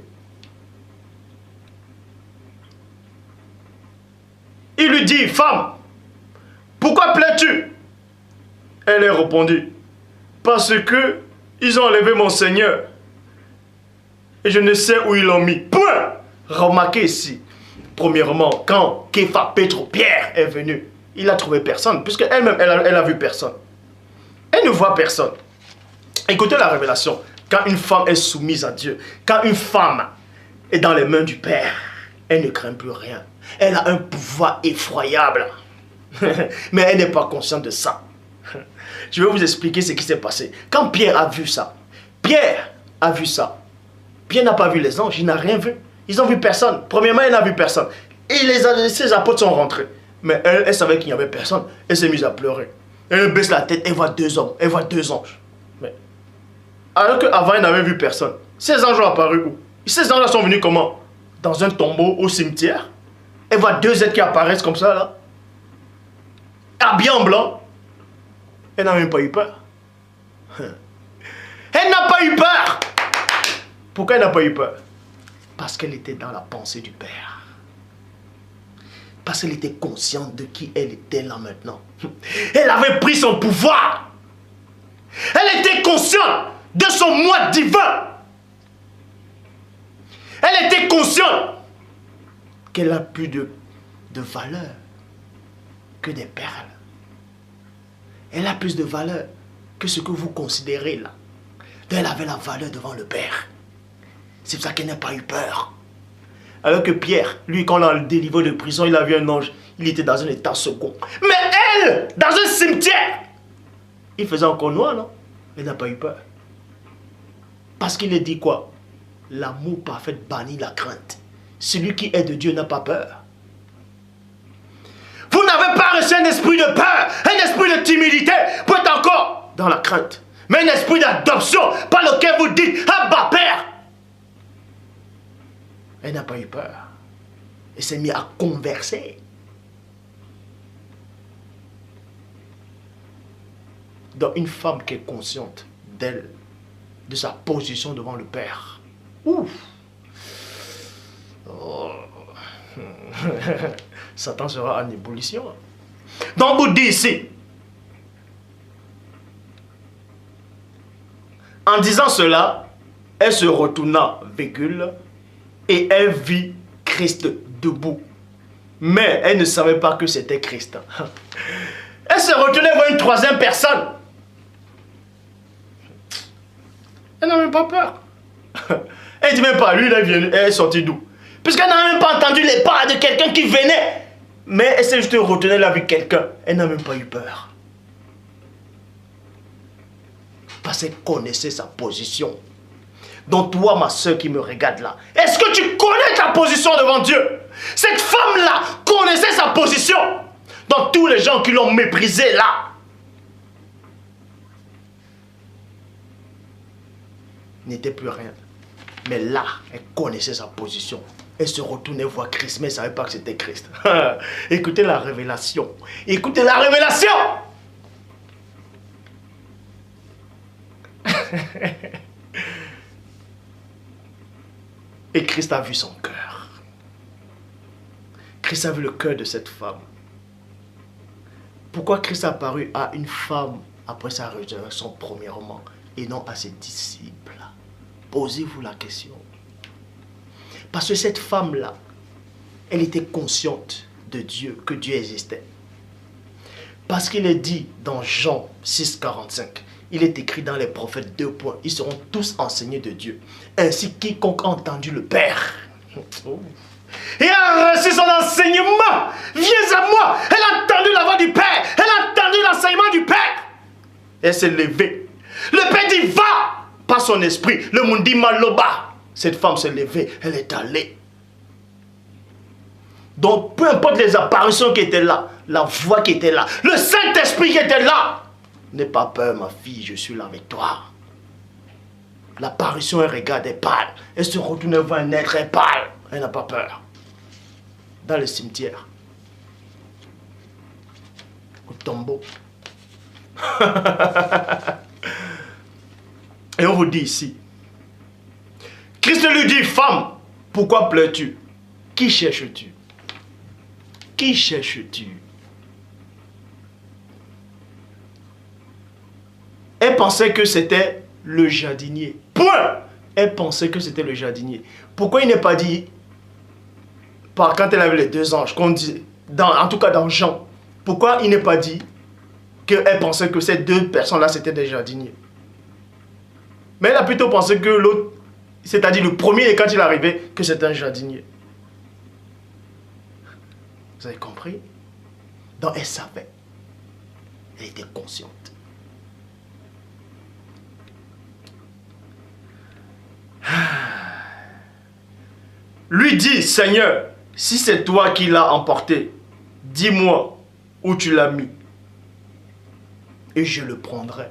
Il lui dit, femme, pourquoi plais-tu? Elle a répondu, parce que ils ont enlevé mon Seigneur. Et je ne sais où ils l'ont mis. Point. Remarquez ici. Premièrement, quand Képha, Pétro, Pierre est venu, il n'a trouvé personne. Puisque elle-même, elle a vu personne. Elle ne voit personne. Écoutez la révélation. Quand une femme est soumise à Dieu, quand une femme est dans les mains du Père, elle ne craint plus rien. Elle a un pouvoir effroyable. Mais elle n'est pas consciente de ça. Je vais vous expliquer ce qui s'est passé. Quand Pierre a vu ça, Pierre n'a pas vu les anges, il n'a rien vu. Ils n'ont vu personne. Premièrement, elle n'a vu personne. Et ses apôtres sont rentrés. Mais elle savait qu'il n'y avait personne. Elle s'est mise à pleurer. Elle baisse la tête, elle voit 2 hommes, elle voit 2 anges. Mais, alors qu'avant, elle n'avait vu personne. Ces anges ont apparu où? Ces anges sont venus comment? Dans un tombeau au cimetière. Elle voit 2 êtres qui apparaissent comme ça, là. Habillés en blanc. Elle n'a même pas eu peur. Elle n'a pas eu peur. Pourquoi elle n'a pas eu peur? Parce qu'elle était dans la pensée du Père. Parce qu'elle était consciente de qui elle était là maintenant. Elle avait pris son pouvoir. Elle était consciente de son moi divin. Elle était consciente qu'elle a plus de valeur que des perles. Elle a plus de valeur que ce que vous considérez là. Donc elle avait la valeur devant le Père. C'est pour ça qu'elle n'a pas eu peur. Alors que Pierre, lui, quand on l'a délivré de prison, il a vu un ange. Il était dans un état second. Mais elle, dans un cimetière, il faisait encore noir, non? Elle n'a pas eu peur. Parce qu'il est dit quoi? L'amour parfait bannit la crainte. Celui qui est de Dieu n'a pas peur. Vous n'avez pas reçu un esprit de peur, un esprit de timidité, pour être encore dans la crainte. Mais un esprit d'adoption par lequel vous dites, Abba Père. Elle n'a pas eu peur. Elle s'est mise à converser. Donc une femme qui est consciente d'elle, de sa position devant le Père. Ouf. Oh. Satan sera en ébullition. Donc vous dites ici, en disant cela, elle se retourna, virgule, et elle vit Christ debout. Mais elle ne savait pas que c'était Christ. Elle se retournait vers une 3e personne. Elle n'a même pas peur. Elle dit même pas, lui, elle est sortie d'où? Puisqu'elle n'a même pas entendu les pas de quelqu'un qui venait. Mais elle s'est juste retournée là avec quelqu'un. Elle n'a même pas eu peur. Parce qu'elle connaissait sa position. Donc toi, ma soeur qui me regarde là, est-ce que tu connais ta position devant Dieu? Cette femme-là connaissait sa position. Donc tous les gens qui l'ont méprisée là, n'était plus rien. Mais là, elle connaissait sa position. Elle se retournait voir Christ, mais elle ne savait pas que c'était Christ. Écoutez la révélation. Écoutez la révélation. Et Christ a vu son cœur. Christ a vu le cœur de cette femme. Pourquoi Christ a apparu à une femme après sa résurrection premièrement et non à ses disciples? Posez-vous la question. Parce que cette femme-là, elle était consciente de Dieu, que Dieu existait. Parce qu'il est dit dans Jean 6, 45, il est écrit dans les prophètes 2 points, ils seront tous enseignés de Dieu. Ainsi quiconque a entendu le Père et a reçu son enseignement, viens à moi. Elle a entendu la voix du Père, elle a entendu l'enseignement du Père. Elle s'est levée. Le Père dit va par son esprit. Le monde dit maloba. Cette femme s'est levée, elle est allée. Donc peu importe les apparitions qui étaient là, la voix qui était là, le Saint-Esprit qui était là, n'aie pas peur ma fille, je suis là avec toi. L'apparition, elle regarde, elle parle. Elle se retourne vers un être, elle parle. Elle n'a pas peur. Dans le cimetière. Au tombeau. Et on vous dit ici. Christ lui dit, femme, pourquoi pleures-tu? Qui cherches-tu? Qui cherches-tu? Elle pensait que c'était le jardinier. Point! elle pensait que c'était le jardinier. Pourquoi il n'est pas dit, quand elle avait les deux anges, qu'on dit, en tout cas dans Jean, pourquoi il n'est pas dit qu'elle pensait que ces deux personnes-là, c'était des jardiniers? Mais elle a plutôt pensé que l'autre, c'est-à-dire le premier, quand il est arrivé, que c'était un jardinier. Vous avez compris? Donc elle savait. Elle était consciente. Lui dit, Seigneur, si c'est toi qui l'as emporté, dis-moi où tu l'as mis. Et je le prendrai.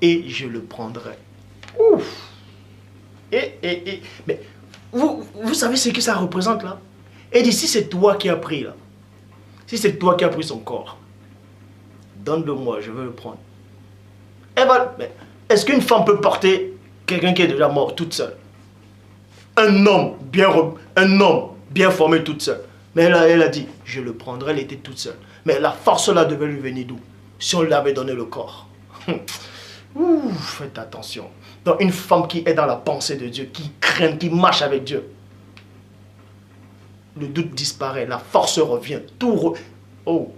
Et je le prendrai. Ouf. Mais vous savez ce que ça représente là? Elle dit, si c'est toi qui as pris là, si c'est toi qui as pris son corps, donne-le-moi, je veux le prendre. Est-ce qu'une femme peut porter quelqu'un qui est déjà mort toute seule? Un homme bien formé toute seule. Mais elle a dit, je le prendrai, elle était toute seule. Mais la force là devait lui venir d'où? Si on lui avait donné le corps. Ouh, faites attention. Donc une femme qui est dans la pensée de Dieu, qui craint, qui marche avec Dieu. Le doute disparaît, la force revient. Oh,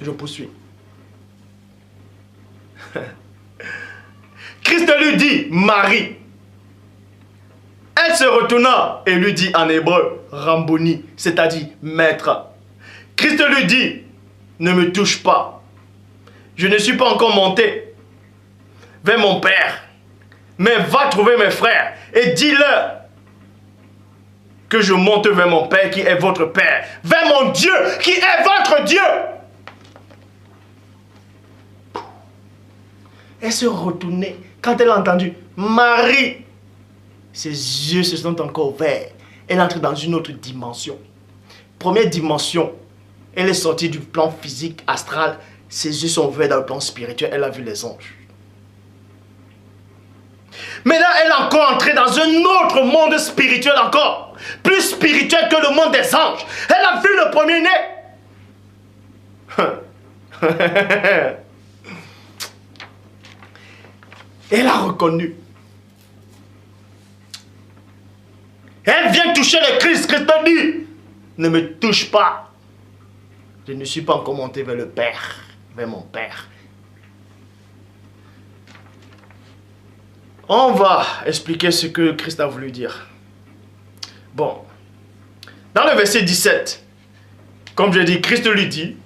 je poursuis. Christ lui dit, Marie. Elle se retourna et lui dit en hébreu, Ramboni, c'est-à-dire maître. Christ lui dit, ne me touche pas. Je ne suis pas encore monté vers mon Père. Mais va trouver mes frères et dis-leur que je monte vers mon Père qui est votre Père. Vers mon Dieu qui est votre Dieu. Elle se retournait quand elle a entendu Marie. Ses yeux se sont encore ouverts. Elle entre dans une autre dimension. Première dimension, elle est sortie du plan physique, astral. Ses yeux sont ouverts dans le plan spirituel. Elle a vu les anges. Maintenant, elle est encore entrée dans un autre monde spirituel encore. Plus spirituel que le monde des anges. Elle a vu le premier-né. Elle a reconnu. Elle vient toucher le Christ. Christ dit, ne me touche pas. Je ne suis pas encore monté vers le Père, vers mon Père. On va expliquer ce que Christ a voulu dire. Bon. Dans le verset 17, comme je dis, Christ lui dit,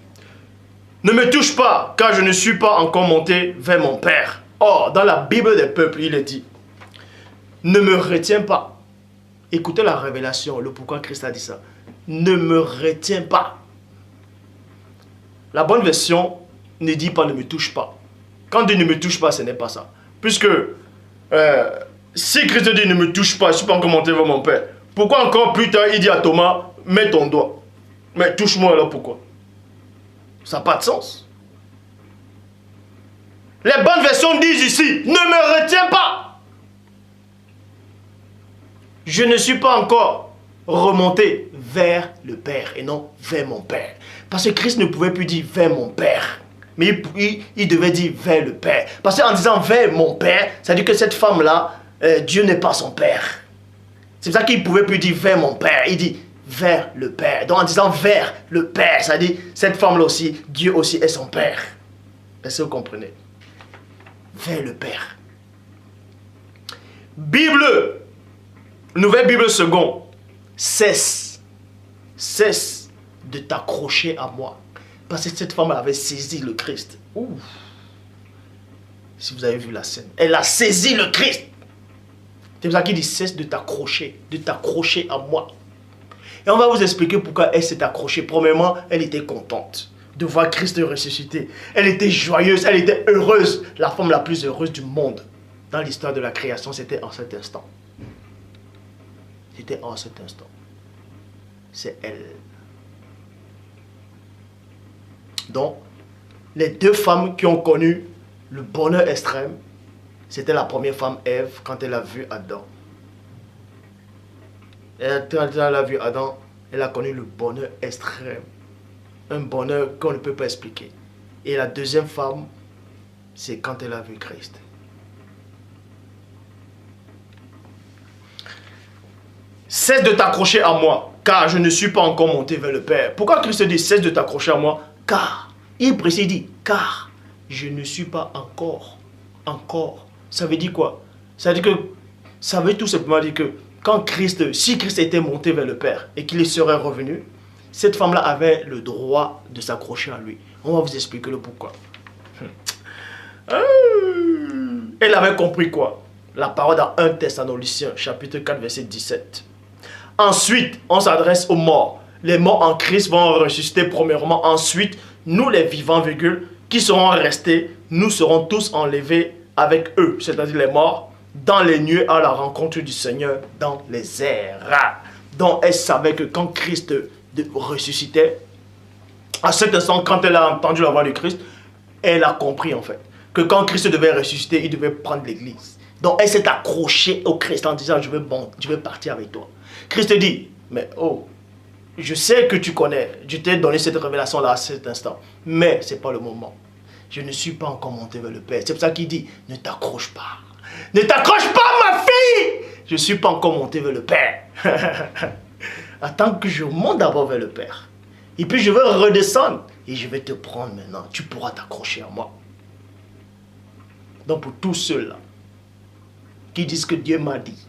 ne me touche pas, car je ne suis pas encore monté vers mon Père. Or, dans la Bible des peuples, il est dit, ne me retiens pas. Écoutez la révélation, le pourquoi Christ a dit ça. Ne me retiens pas. La bonne version ne dit pas ne me touche pas. Quand il dit ne me touche pas, ce n'est pas ça. Puisque si Christ dit ne me touche pas, je ne suis pas encore monté vers mon Père. Pourquoi encore plus tard il dit à Thomas, mets ton doigt. Mais touche-moi alors pourquoi? Ça n'a pas de sens. Les bonnes versions disent ici, ne me retiens pas. Je ne suis pas encore remonté vers le Père et non vers mon Père. Parce que Christ ne pouvait plus dire vers mon Père. Mais il devait dire vers le Père. Parce qu'en disant vers mon Père, ça veut dire que cette femme-là, Dieu n'est pas son Père. C'est pour ça qu'il ne pouvait plus dire vers mon Père. Il dit vers le Père. Donc en disant vers le Père, ça veut dire cette femme-là aussi, Dieu aussi est son Père. Est-ce que vous comprenez? Vers le Père. Bible, Nouvelle Bible seconde. Cesse de t'accrocher à moi. Parce que cette femme avait saisi le Christ. Ouh. Si vous avez vu la scène. Elle a saisi le Christ. C'est pour ça qu'il dit cesse de t'accrocher à moi. Et on va vous expliquer pourquoi elle s'est accrochée. Premièrement, elle était contente de voir Christ ressuscité. Elle était joyeuse, elle était heureuse. La femme la plus heureuse du monde. Dans l'histoire de la création, c'était en cet instant. C'était en cet instant. C'est elle. Donc, les deux femmes qui ont connu le bonheur extrême, c'était la première femme, Ève, quand elle a vu Adam. Quand elle a vu Adam, elle a connu le bonheur extrême. Un bonheur qu'on ne peut pas expliquer. Et la deuxième femme, c'est quand elle a vu Christ. cesse de t'accrocher à moi, car je ne suis pas encore monté vers le Père. Pourquoi Christ dit cesse de t'accrocher à moi? Car, il précise, il dit, car je ne suis pas encore. Ça veut dire quoi? Ça veut tout simplement dire que si Christ était monté vers le Père et qu'il serait revenu, cette femme-là avait le droit de s'accrocher à lui. On va vous expliquer le pourquoi. Elle avait compris quoi? La parole dans 1 Thessaloniciens, chapitre 4, verset 17. Ensuite, on s'adresse aux morts. Les morts en Christ vont ressusciter premièrement. Ensuite, nous les vivants, qui seront restés, nous serons tous enlevés avec eux, c'est-à-dire les morts, dans les nuées à la rencontre du Seigneur dans les airs. Donc elle savait que quand Christ ressuscitait, à cet instant, quand elle a entendu la voix de Christ, elle a compris en fait que quand Christ devait ressusciter, il devait prendre l'église. Donc elle s'est accrochée au Christ en disant je vais partir avec toi. Christ dit, mais oh, je sais que tu connais, je t'ai donné cette révélation là à cet instant, mais ce n'est pas le moment. Je ne suis pas encore monté vers le Père. C'est pour ça qu'il dit, ne t'accroche pas. Ne t'accroche pas, ma fille. Je ne suis pas encore monté vers le Père. Attends que je monte d'abord vers le Père. Et puis je vais redescendre. Et je vais te prendre maintenant. Tu pourras t'accrocher à moi. Donc pour tous ceux-là qui disent que Dieu m'a dit,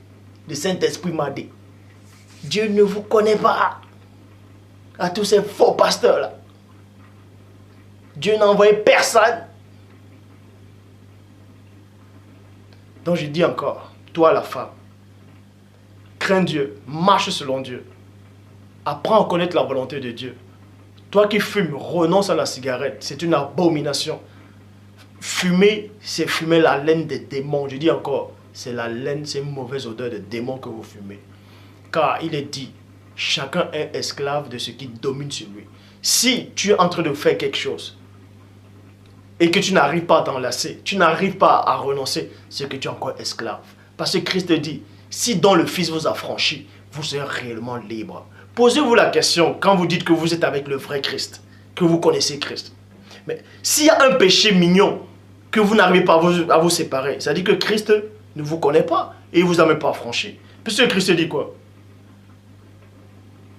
le Saint-Esprit m'a dit, Dieu ne vous connaît pas. À tous ces faux pasteurs-là. Dieu n'a envoyé personne. Donc je dis encore, toi la femme, crains Dieu, marche selon Dieu. Apprends à connaître la volonté de Dieu. Toi qui fumes, renonce à la cigarette. C'est une abomination. Fumer, c'est fumer la laine des démons. Je dis encore, c'est la laine, c'est une mauvaise odeur de démons que vous fumez. Car il est dit, chacun est esclave de ce qui domine sur lui. Si tu es en train de faire quelque chose et que tu n'arrives pas à t'enlacer, tu n'arrives pas à renoncer, c'est que tu es encore esclave. Parce que Christ dit, si dans le Fils vous a franchi, vous serez réellement libre. Posez-vous la question quand vous dites que vous êtes avec le vrai Christ, que vous connaissez Christ. Mais s'il y a un péché mignon que vous n'arrivez pas à vous séparer, ça dit que Christ ne vous connaît pas et il ne vous a même pas franchi. Puisque Christ dit quoi?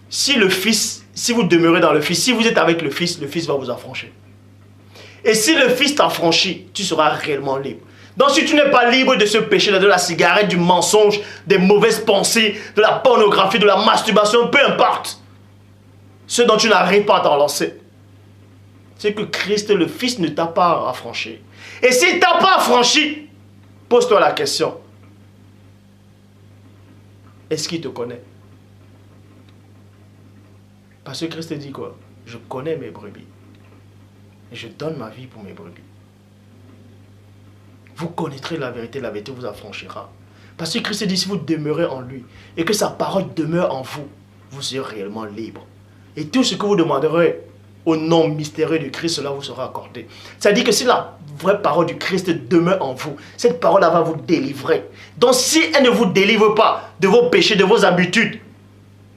Si vous demeurez dans le Fils, si vous êtes avec le Fils va vous affranchir. Et si le Fils t'a franchi, tu seras réellement libre. Donc si tu n'es pas libre de ce péché, de la cigarette, du mensonge, des mauvaises pensées, de la pornographie, de la masturbation, peu importe, ce dont tu n'arrives pas à t'en lancer, c'est que Christ, le Fils, ne t'a pas affranchi. Et s'il ne t'a pas affranchi, pose-toi la question, est-ce qu'il te connaît? Parce que Christ dit quoi? Je connais mes brebis. Et je donne ma vie pour mes brebis. Vous connaîtrez la vérité vous affranchira. Parce que Christ dit, si vous demeurez en lui et que sa parole demeure en vous, vous serez réellement libre. Et tout ce que vous demanderez au nom mystérieux du Christ, cela vous sera accordé. Ça dit que si la vraie parole du Christ demeure en vous, cette parole-là va vous délivrer. Donc si elle ne vous délivre pas de vos péchés, de vos habitudes,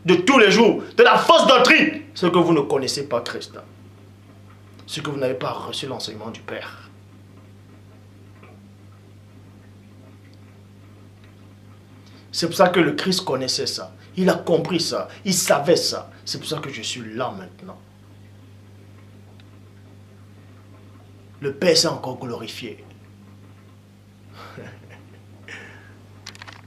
de tous les jours, de la fausse doctrine, c'est que vous ne connaissez pas Christ. C'est que vous n'avez pas reçu l'enseignement du Père. C'est pour ça que le Christ connaissait ça. Il a compris ça. Il savait ça. C'est pour ça que je suis là maintenant. Le Père s'est encore glorifié.